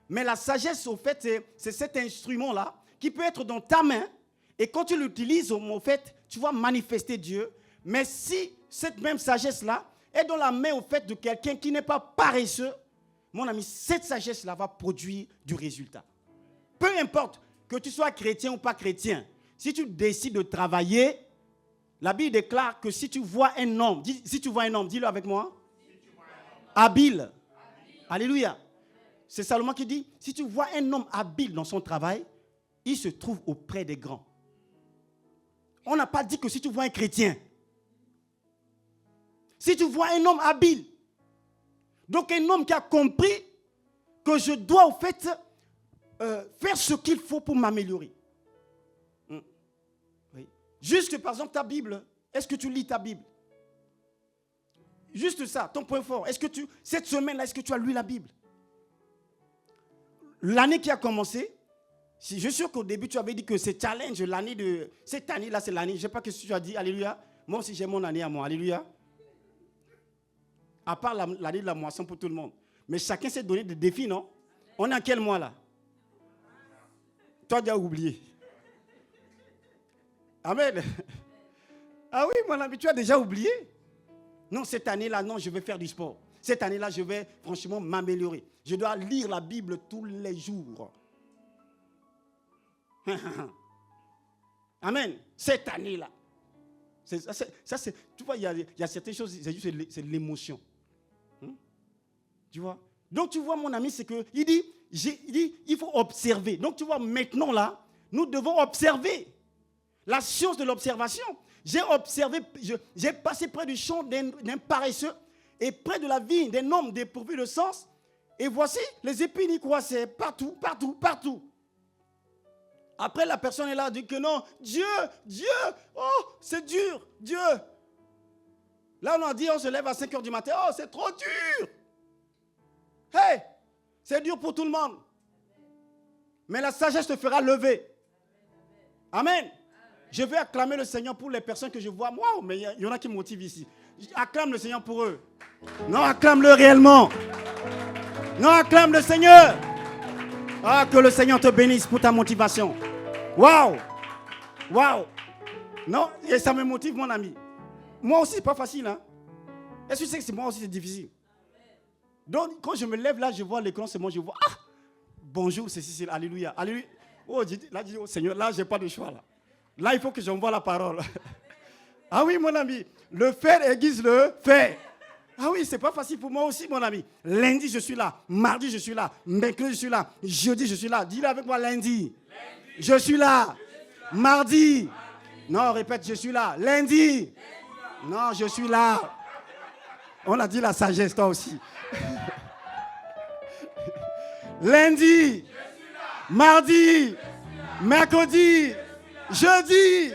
Mais la sagesse, au fait, c'est cet instrument-là qui peut être dans ta main. Et quand tu l'utilises, au fait, tu vas manifester Dieu. Mais si cette même sagesse-là est dans la main, au fait, de quelqu'un qui n'est pas paresseux, mon ami, cette sagesse-là va produire du résultat. peu importe que tu sois chrétien ou pas chrétien, si tu décides de travailler, la Bible déclare que si tu vois un homme, dis-le avec moi, habile. Alléluia. C'est Salomon qui dit, si tu vois un homme habile dans son travail, il se trouve auprès des grands. On n'a pas dit que si tu vois un chrétien, si tu vois un homme habile, donc un homme qui a compris que je dois au fait faire ce qu'il faut pour m'améliorer. Oui. Juste par exemple ta Bible, est-ce que tu lis ta Bible? Juste ça, ton point fort. Est-ce que cette semaine-là, est-ce que tu as lu la Bible? L'année qui a commencé, je suis sûr qu'au début tu avais dit que c'est challenge, cette année-là c'est l'année, je ne sais pas ce que tu as dit, alléluia. Moi aussi j'ai mon année à moi, alléluia. À part l'année de la moisson pour tout le monde. Mais chacun s'est donné des défis, non? On est en quel mois là? Toi tu as oublié. Amen. Ah oui, mon ami, tu as déjà oublié? Non, cette année-là, non, je vais faire du sport. Cette année-là, je vais franchement m'améliorer. Je dois lire la Bible tous les jours. Amen. Cette année-là. Tu vois, il y a certaines choses, c'est l'émotion. Tu vois? Donc, tu vois, mon ami, c'est que il dit, il faut observer. Donc, tu vois, maintenant, là, nous devons observer. La science de l'observation. J'ai observé, j'ai passé près du champ d'un paresseux et près de la vigne d'un homme dépourvu de sens. Et voici, les épines y croissaient partout, partout, partout. Après, la personne est là, dit que non, Dieu, oh, c'est dur, Dieu. Là, on a dit, on se lève à 5 h du matin, oh, c'est trop dur. Hey, c'est dur pour tout le monde. Mais la sagesse te fera lever. Amen. Je vais acclamer le Seigneur pour les personnes que je vois. Waouh, mais il y en a qui me motivent ici. Acclame le Seigneur pour eux. Non, acclame-le réellement. Non, acclame le Seigneur. Ah, que le Seigneur te bénisse pour ta motivation. Waouh. Waouh. Non, et ça me motive, mon ami. Moi aussi, c'est pas facile. Hein? Est-ce que tu sais que moi aussi, c'est difficile? Donc, quand je me lève là, je vois l'écran, c'est moi, je vois. Ah, bonjour, c'est Cécile. Alléluia. Alléluia. Oh, là, je dis, oh Seigneur, là, je n'ai pas de choix. Là, il faut que j'envoie la parole. Ah oui, mon ami. Le faire aiguise le fait. Ah oui, c'est pas facile pour moi aussi, mon ami. Lundi, je suis là. Mardi, je suis là. Mercredi, je suis là. Jeudi, je suis là. Dis-le avec moi, lundi. Je suis là. Mardi. Non, répète, je suis là. Lundi. Non, je suis là. On a dit la sagesse, toi aussi. Lundi. Mardi. Mercredi. Jeudi.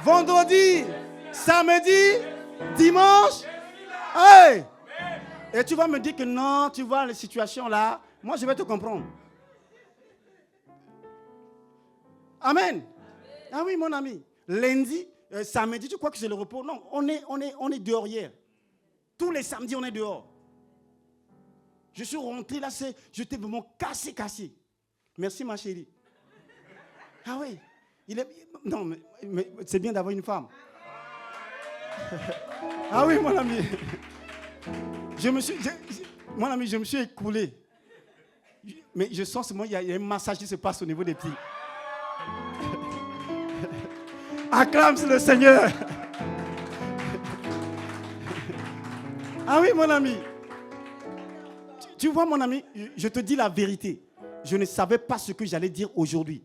Vendredi. Samedi. Dimanche. Hey! Et tu vas me dire que non, tu vois la situation là, moi je vais te comprendre. Amen. Ah oui, mon ami. Lundi, samedi, tu crois que c'est le repos? Non, on est dehors hier. Tous les samedis, on est dehors. Je suis rentré là, j'étais vraiment cassé. Merci ma chérie. Ah oui. Non, mais c'est bien d'avoir une femme. Ah oui, mon ami. Je me suis écoulé. Mais je sens que il y a un massage qui se passe au niveau des pieds. Acclame le Seigneur. Ah oui, mon ami. Tu vois, mon ami, je te dis la vérité. Je ne savais pas ce que j'allais dire aujourd'hui.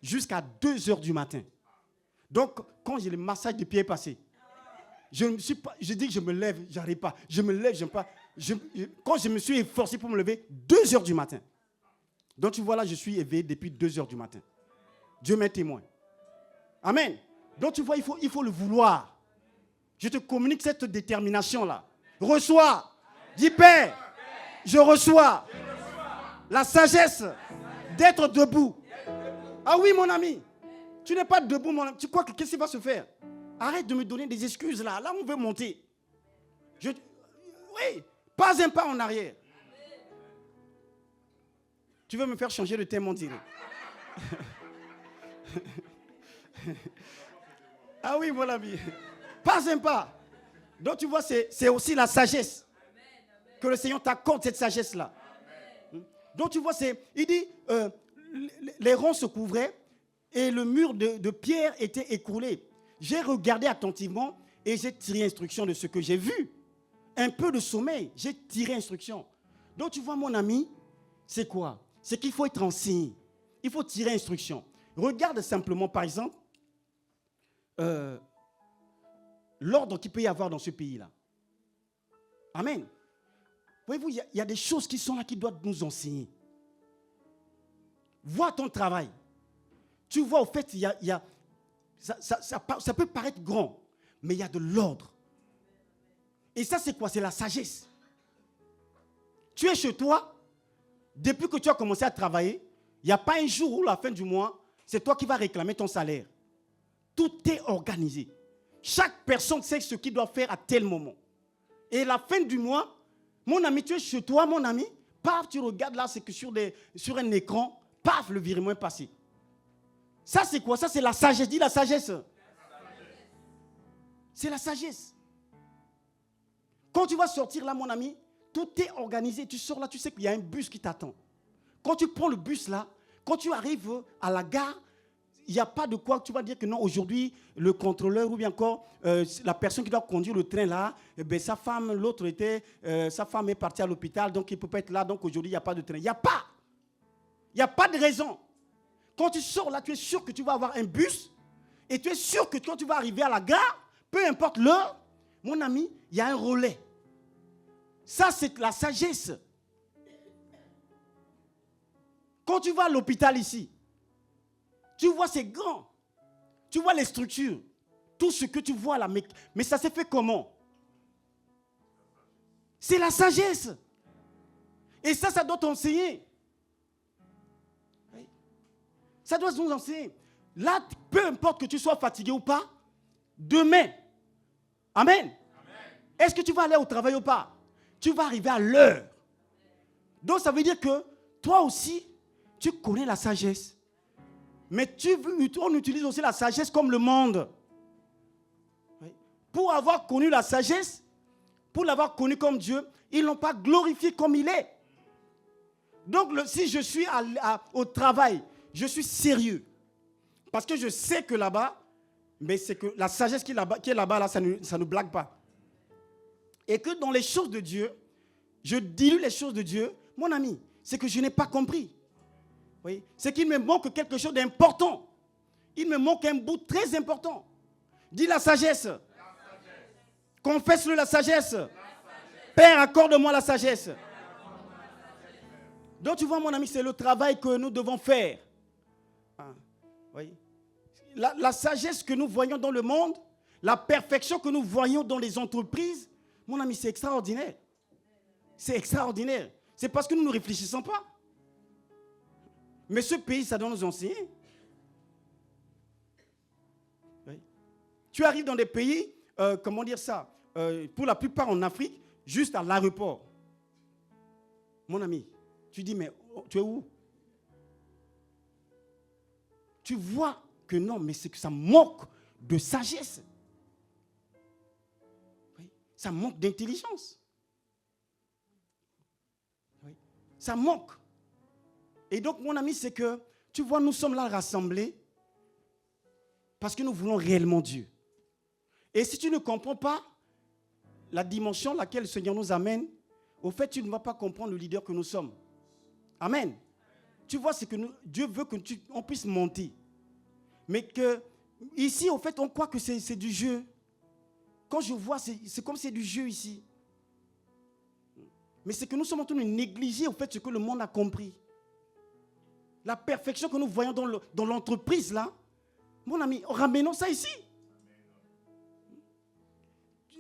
Jusqu'à 2 h du matin. Donc, quand j'ai le massage des pieds passé, je dis que je me lève, j'arrive pas. Je me lève, j'aime pas. Quand je me suis efforcé pour me lever, 2 h du matin. Donc tu vois là, je suis éveillé depuis 2 h du matin. Dieu m'est témoin. Amen. Donc tu vois, il faut le vouloir. Je te communique cette détermination-là. Reçois. Dis Père, je reçois la sagesse d'être debout. Ah oui, mon ami. Tu n'es pas debout, mon ami. Tu crois que qu'est-ce qui va se faire? Arrête de me donner des excuses là. Là, on veut monter. Oui, pas un pas en arrière. Tu veux me faire changer de thème, on dirait. Ah oui, mon ami. Pas un pas. Donc, tu vois, c'est aussi la sagesse. Que le Seigneur t'accorde cette sagesse-là. Donc, tu vois, il dit, les rangs se couvraient et le mur de pierre était écroulé. J'ai regardé attentivement et j'ai tiré instruction de ce que j'ai vu. Un peu de sommeil, j'ai tiré instruction. Donc tu vois mon ami, c'est quoi? C'est qu'il faut être enseigné. Il faut tirer instruction. Regarde simplement par exemple l'ordre qu'il peut y avoir dans ce pays-là. Amen. Voyez-vous, il y a des choses qui sont là qui doivent nous enseigner. Vois ton travail. Tu vois, au fait, ça peut paraître grand, mais il y a de l'ordre. Et ça, c'est quoi? C'est la sagesse. Tu es chez toi, depuis que tu as commencé à travailler, il n'y a pas un jour où, à la fin du mois, c'est toi qui vas réclamer ton salaire. Tout est organisé. Chaque personne sait ce qu'il doit faire à tel moment. Et à la fin du mois, mon ami, tu es chez toi, mon ami, paf, tu regardes là, c'est que sur un écran, paf, le virement est passé. Ça, c'est quoi? Ça, c'est la sagesse. Dis la sagesse. C'est la sagesse. Quand tu vas sortir là, mon ami, tout est organisé. Tu sors là, tu sais qu'il y a un bus qui t'attend. Quand tu prends le bus là, quand tu arrives à la gare, il n'y a pas de quoi tu vas dire que non, aujourd'hui, le contrôleur ou bien encore la personne qui doit conduire le train là, sa femme est partie à l'hôpital, donc il ne peut pas être là, donc aujourd'hui, il n'y a pas de train. Il n'y a pas. Il n'y a pas de raison. Quand tu sors là, tu es sûr que tu vas avoir un bus et tu es sûr que quand tu vas arriver à la gare, peu importe l'heure, mon ami, il y a un relais. Ça, c'est la sagesse. Quand tu vas à l'hôpital ici, tu vois, c'est grand. Tu vois les structures. Tout ce que tu vois là. Mais ça s'est fait comment? C'est la sagesse. Et ça doit t'enseigner. Ça doit nous enseigner. Là, peu importe que tu sois fatigué ou pas, demain, amen. Est-ce que tu vas aller au travail ou pas? Tu vas arriver à l'heure. Donc ça veut dire que toi aussi, tu connais la sagesse. Mais on utilise aussi la sagesse comme le monde. Pour avoir connu la sagesse, pour l'avoir connu comme Dieu, ils ne l'ont pas glorifié comme il est. Donc si je suis au travail, je suis sérieux. Parce que je sais que là-bas, mais c'est que la sagesse qui est là-bas, là, ça ne blague pas. Et que dans les choses de Dieu, je dilue les choses de Dieu, mon ami, c'est que je n'ai pas compris. Oui, c'est qu'il me manque quelque chose d'important. Il me manque un bout très important. Dis la sagesse. Confesse-le la sagesse. Père, accorde-moi la sagesse. Donc tu vois, mon ami, c'est le travail que nous devons faire. Oui. La sagesse que nous voyons dans le monde, la perfection que nous voyons dans les entreprises, mon ami, c'est extraordinaire. C'est extraordinaire. C'est parce que nous ne réfléchissons pas. Mais ce pays, ça doit nous enseigner. Oui. Tu arrives dans des pays, comment dire ça, pour la plupart en Afrique, juste à l'aéroport. Mon ami, tu dis, mais tu es où? Tu vois que non, mais c'est que ça manque de sagesse. Oui. Ça manque d'intelligence. Oui. Ça manque. Et donc, mon ami, c'est que, tu vois, nous sommes là rassemblés parce que nous voulons réellement Dieu. Et si tu ne comprends pas la dimension à laquelle le Seigneur nous amène, au fait, tu ne vas pas comprendre le leader que nous sommes. Amen. Tu vois, c'est que Dieu veut qu'on puisse monter. Mais que, ici, au fait, on croit que c'est du jeu. Quand je vois, c'est comme c'est du jeu ici. Mais c'est que nous sommes en train de négliger, au fait, ce que le monde a compris. La perfection que nous voyons dans l'entreprise, là, mon ami, ramenons ça ici.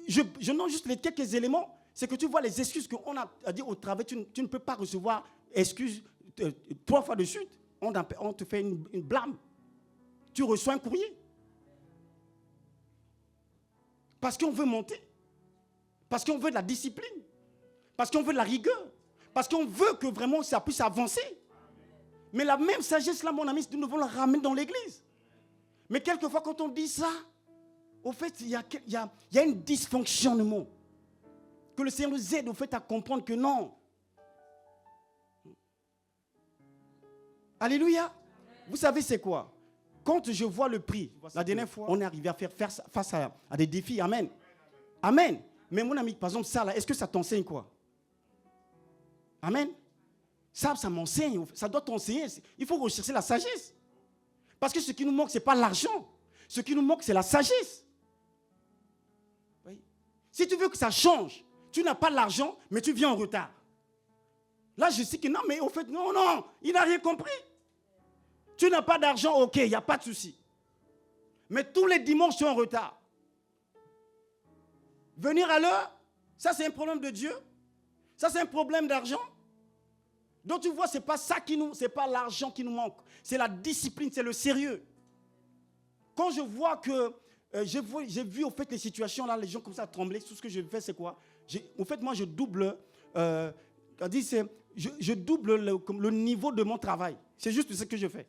Je nomme juste les quelques éléments. C'est que tu vois les excuses qu'on a dit au travail, tu ne peux pas recevoir excuses 3 fois de suite. On te fait une blâme. Tu reçois un courrier. Parce qu'on veut monter. Parce qu'on veut de la discipline. Parce qu'on veut de la rigueur. Parce qu'on veut que vraiment ça puisse avancer. Mais la même sagesse là, mon ami, nous devons la ramener dans l'église. Mais quelquefois, quand on dit ça, au fait, il y a un dysfonctionnement. Que le Seigneur nous aide, au fait, à comprendre que non. Alléluia. Vous savez c'est quoi? Quand je vois le prix, la dernière fois, on est arrivé à faire face à des défis. Amen. Amen. Mais mon ami, par exemple, ça là, est-ce que ça t'enseigne quoi? Amen. Ça m'enseigne. Ça doit t'enseigner. Il faut rechercher la sagesse. Parce que ce qui nous manque, ce n'est pas l'argent. Ce qui nous manque, c'est la sagesse. Oui. Si tu veux que ça change, tu n'as pas l'argent, mais tu viens en retard. Là, je sais que non, mais au fait, non, il n'a rien compris. Tu n'as pas d'argent, ok, il n'y a pas de souci. Mais tous les dimanches, tu es en retard. Venir à l'heure, ça c'est un problème de Dieu. Ça c'est un problème d'argent. Donc tu vois, c'est pas l'argent qui nous manque. C'est la discipline, c'est le sérieux. Quand je vois que, j'ai vu au fait les situations là, les gens comme ça trembler, tout ce que je fais c'est quoi? Au fait, moi je double, je double le niveau de mon travail. C'est juste ce que je fais.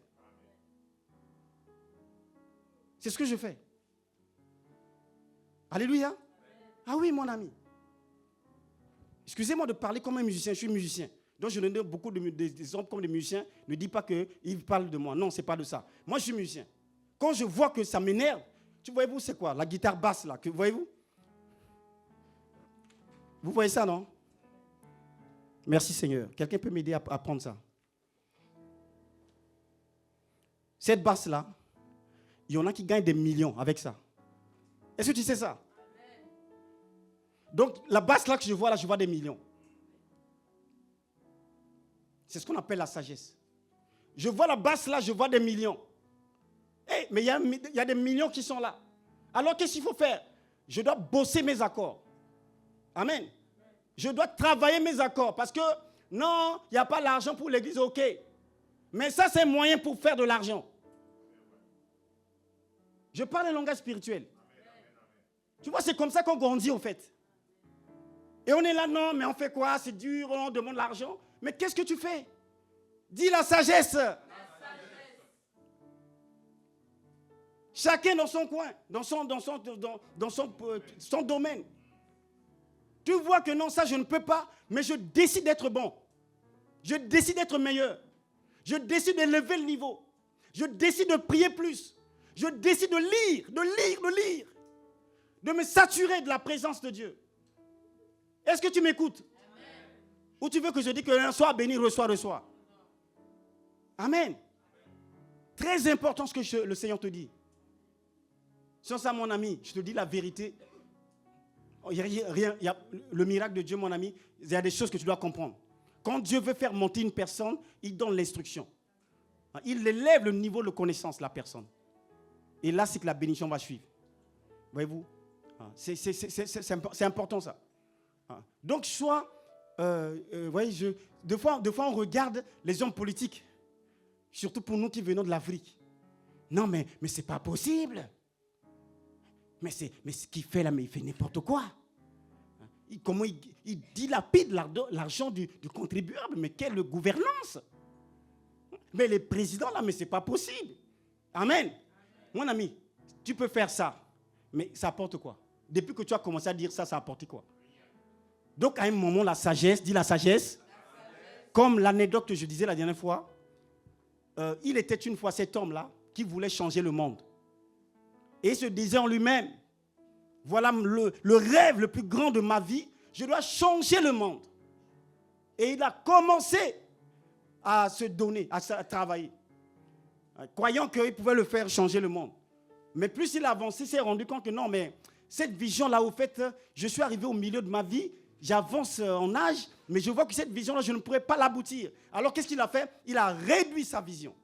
C'est ce que je fais. Alléluia. Ah oui, mon ami. Excusez-moi de parler comme un musicien, je suis musicien. Donc je donne beaucoup des hommes comme des musiciens. Ne dis pas qu'ils parlent de moi. Non, ce n'est pas de ça. Moi, je suis musicien. Quand je vois que ça m'énerve, voyez-vous, c'est quoi? La guitare basse, là, voyez-vous? Vous voyez ça, non? Merci, Seigneur. Quelqu'un peut m'aider à prendre ça? Cette basse-là, il y en a qui gagnent des millions avec ça. Est-ce que tu sais ça? Donc, la basse là que je vois là, je vois des millions. C'est ce qu'on appelle la sagesse. Je vois la basse là, je vois des millions. Hey, mais il y a des millions qui sont là. Alors, qu'est-ce qu'il faut faire? Je dois bosser mes accords. Amen. Je dois travailler mes accords. Parce que, non, il n'y a pas l'argent pour l'église, ok. Mais ça, c'est un moyen pour faire de l'argent. Je parle un langage spirituel. Tu vois, c'est comme ça qu'on grandit, au fait. Et on est là, non, mais on fait quoi? C'est dur, on demande l'argent. Mais qu'est-ce que tu fais? Dis la sagesse. Chacun dans son coin, dans son domaine. Tu vois que non, ça je ne peux pas, mais je décide d'être bon. Je décide d'être meilleur. Je décide d'élever le niveau. Je décide de prier plus. Je décide de lire, de me saturer de la présence de Dieu. Est-ce que tu m'écoutes? Amen. Ou tu veux que je dise que sois béni, reçois. Amen. Très important ce que le Seigneur te dit. Sans ça, mon ami, je te dis la vérité. Il y a le miracle de Dieu, mon ami, il y a des choses que tu dois comprendre. Quand Dieu veut faire monter une personne, il donne l'instruction. Il élève le niveau de connaissance de la personne. Et là, c'est que la bénédiction va suivre. Voyez-vous? C'est important ça. Donc, voyez, des fois, on regarde les hommes politiques, surtout pour nous qui venons de l'Afrique. Non, mais ce n'est pas possible. Mais ce qu'il fait là, mais il fait n'importe quoi. Comment il dilapide l'argent du contribuable. Mais quelle gouvernance! Mais les présidents là, mais ce n'est pas possible. Amen. Mon ami, tu peux faire ça, mais ça apporte quoi? Depuis que tu as commencé à dire ça, ça a apporté quoi? Donc, à un moment, la sagesse, dis la sagesse. Comme l'anecdote que je disais la dernière fois, il était une fois cet homme-là qui voulait changer le monde. Et il se disait en lui-même, voilà le rêve le plus grand de ma vie, je dois changer le monde. Et il a commencé à se donner, à travailler, croyant qu'il pouvait le faire changer le monde. Mais plus il avançait, il s'est rendu compte que non, mais cette vision-là, au fait, je suis arrivé au milieu de ma vie, j'avance en âge, mais je vois que cette vision-là, je ne pourrais pas l'aboutir. Alors, qu'est-ce qu'il a fait? Il a réduit sa vision.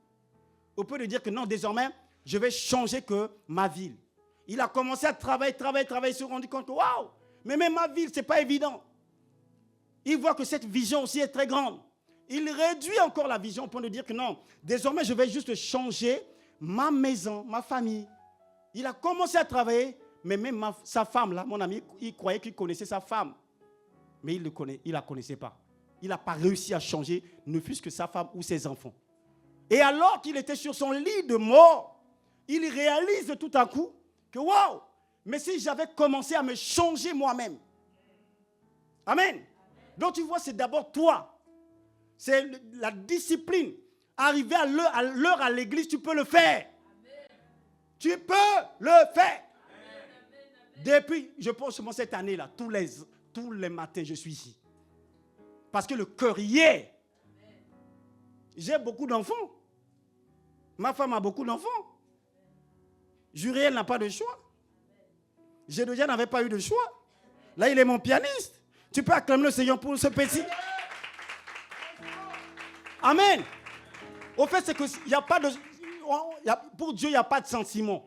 Au point de dire que non, désormais, je vais changer que ma ville. Il a commencé à travailler, il s'est rendu compte que waouh, mais même ma ville, ce n'est pas évident. Il voit que cette vision aussi est très grande. Il réduit encore la vision au point de dire que non, désormais, je vais juste changer ma maison, ma famille. Il a commencé à travailler, mais même sa femme, là, mon ami, il croyait qu'il connaissait sa femme. Mais il ne la connaissait pas. Il n'a pas réussi à changer, ne fût-ce que sa femme ou ses enfants. Et alors qu'il était sur son lit de mort, il réalise tout à coup que waouh, mais si j'avais commencé à me changer moi-même. Amen. Donc tu vois, c'est d'abord toi. C'est la discipline Arriver à l'heure à l'église, tu peux le faire. Tu peux le faire. Depuis, je pense que cette année-là, tous les matins, je suis ici. Parce que le cœur y est. J'ai beaucoup d'enfants. Ma femme a beaucoup d'enfants. Juriel n'a pas de choix. Gédodia n'avait pas eu de choix. Là, il est mon pianiste. Tu peux acclamer le Seigneur pour ce petit. Amen. Au fait, c'est qu'il n'y a pas de... Pour Dieu, il n'y a pas de sentiment.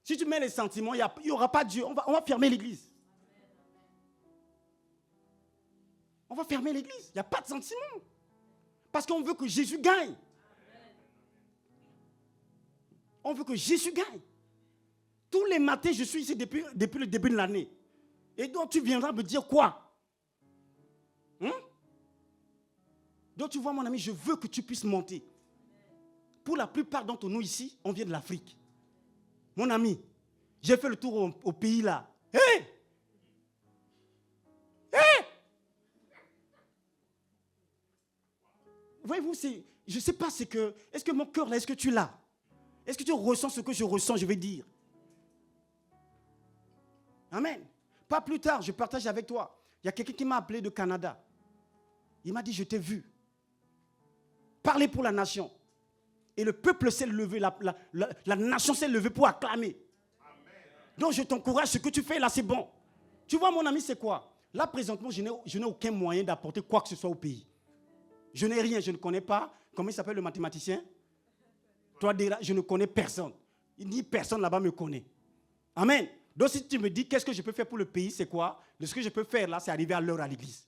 Si tu mets les sentiments, il n'y aura pas de Dieu. On va fermer l'église. On va fermer l'église. Il n'y a pas de sentiment. Parce qu'on veut que Jésus gagne. On veut que Jésus gagne. Tous les matins, je suis ici depuis le début de l'année. Et donc, tu viendras me dire quoi? Donc, tu vois, mon ami, je veux que tu puisses monter. Pour la plupart d'entre nous ici, on vient de l'Afrique. Mon ami, j'ai fait le tour au pays là. Hé! Voyez-vous, je ne sais pas, est-ce que mon cœur là, est-ce que tu l'as? Est-ce que tu ressens ce que je ressens, je vais dire? Amen. Pas plus tard, je partage avec toi. Il y a quelqu'un qui m'a appelé de Canada. Il m'a dit, je t'ai vu. Parler pour la nation. Et le peuple s'est levé, la nation s'est levée pour acclamer. Amen. Donc je t'encourage, ce que tu fais là, c'est bon. Tu vois, mon ami, c'est quoi? Là, présentement, je n'ai aucun moyen d'apporter quoi que ce soit au pays. Je n'ai rien, je ne connais pas. Comment il s'appelle le mathématicien? Toi, je ne connais personne. Ni personne là-bas me connaît. Amen. Donc, si tu me dis qu'est-ce que je peux faire pour le pays, c'est quoi? Ce que je peux faire là, c'est arriver à l'heure à l'église.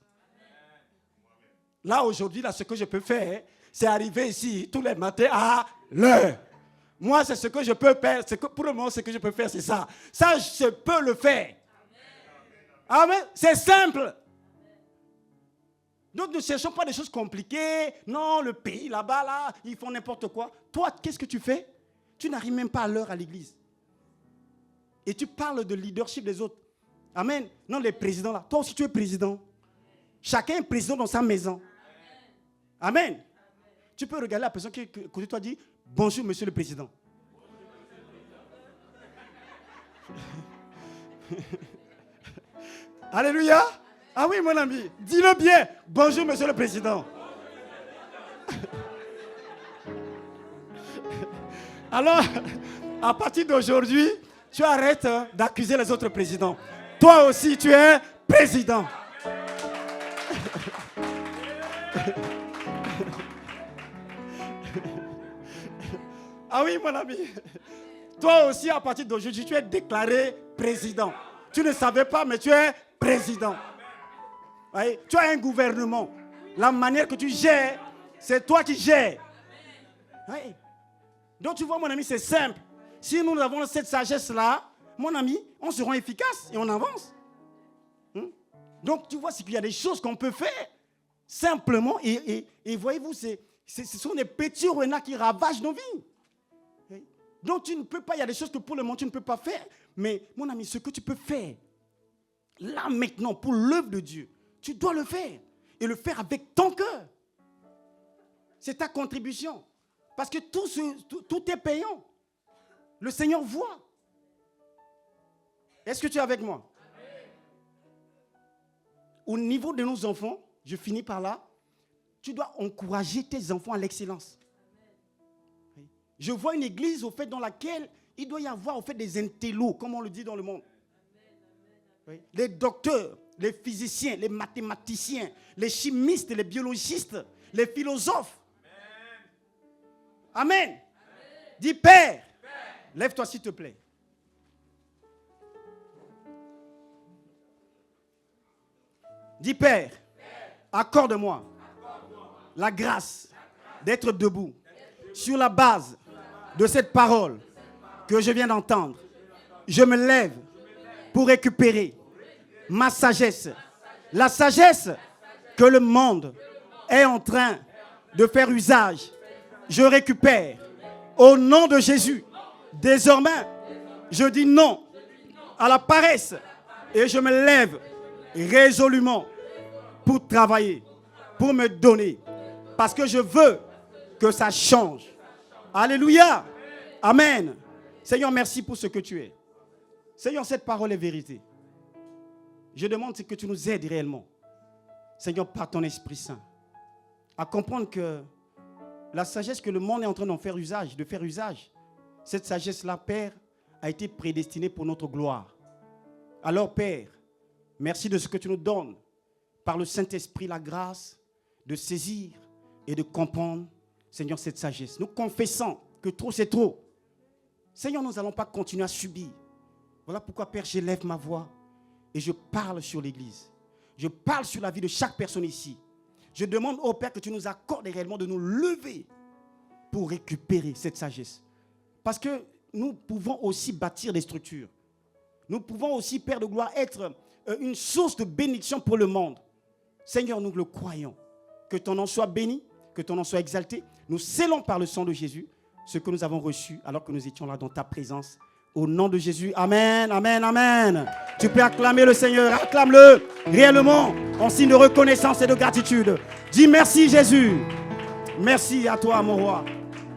Là, aujourd'hui, là, ce que je peux faire, c'est arriver ici tous les matins à l'heure. Moi, c'est ce que je peux faire. Pour le moment, ce que je peux faire, c'est ça. Ça, je peux le faire. Amen. C'est simple. Donc, ne cherchons pas des choses compliquées. Non, le pays là-bas, là, ils font n'importe quoi. Toi, qu'est-ce que tu fais? Tu n'arrives même pas à l'heure à l'église. Et tu parles de leadership des autres. Amen. Non, les présidents là. Toi aussi, tu es président. Chacun est président dans sa maison. Amen. Amen. Tu peux regarder la personne qui côté toi dit bonjour, monsieur le président. Alléluia. Ah oui, mon ami. Dis-le bien. Bonjour, monsieur le président. Alors, à partir d'aujourd'hui, tu arrêtes d'accuser les autres présidents. Toi aussi, tu es président. Ah oui, mon ami. Toi aussi, à partir d'aujourd'hui, tu es déclaré président. Tu ne savais pas, mais tu es président. Oui, tu as un gouvernement. La manière que tu gères, c'est toi qui gères. Oui. Donc, tu vois, mon ami, c'est simple. Si nous avons cette sagesse-là, mon ami, on sera efficace et on avance. Donc, tu vois, c'est qu'il y a des choses qu'on peut faire simplement. Et voyez-vous, ce sont des petits renards qui ravagent nos vies. Donc, tu ne peux pas, il y a des choses que pour le moment, tu ne peux pas faire. Mais, mon ami, ce que tu peux faire, là, maintenant, pour l'œuvre de Dieu, tu dois le faire. Et le faire avec ton cœur. C'est ta contribution. Parce que tout est payant. Le Seigneur voit. Est-ce que tu es avec moi? Au niveau de nos enfants, je finis par là, tu dois encourager tes enfants à l'excellence. Je vois une église au fait dans laquelle il doit y avoir au fait des intellos, comme on le dit dans le monde. Oui. Les docteurs, les physiciens, les mathématiciens, les chimistes, les biologistes, les philosophes. Amen. Amen. Dis Père, lève-toi s'il te plaît. Dis Père, accorde-moi la grâce d'être debout sur la base de cette parole que je viens d'entendre. Je me lève pour récupérer ma sagesse. La sagesse que le monde est en train de faire usage. Je récupère au nom de Jésus. Désormais, je dis non à la paresse et je me lève résolument pour travailler, pour me donner Parce que je veux que ça change. Alléluia. Amen. Seigneur, merci pour ce que tu es. Seigneur, cette parole est vérité. Je demande que tu nous aides réellement. Seigneur, par ton Esprit Saint, à comprendre que la sagesse que le monde est en train de faire usage, cette sagesse-là, Père, a été prédestinée pour notre gloire. Alors, Père, merci de ce que tu nous donnes, par le Saint-Esprit, la grâce de saisir et de comprendre, Seigneur, cette sagesse. Nous confessons que trop, c'est trop. Seigneur, nous n'allons pas continuer à subir. Voilà pourquoi, Père, j'élève ma voix et je parle sur l'Église. Je parle sur la vie de chaque personne ici. Je demande au Père que tu nous accordes réellement de nous lever pour récupérer cette sagesse. Parce que nous pouvons aussi bâtir des structures. Nous pouvons aussi, Père de gloire, être une source de bénédiction pour le monde. Seigneur, nous le croyons. Que ton nom soit béni, que ton nom soit exalté. Nous scellons par le sang de Jésus ce que nous avons reçu alors que nous étions là dans ta présence. Au nom de Jésus, amen, amen, amen. Tu peux acclamer le Seigneur, acclame-le réellement en signe de reconnaissance et de gratitude. Dis merci Jésus. Merci à toi mon roi.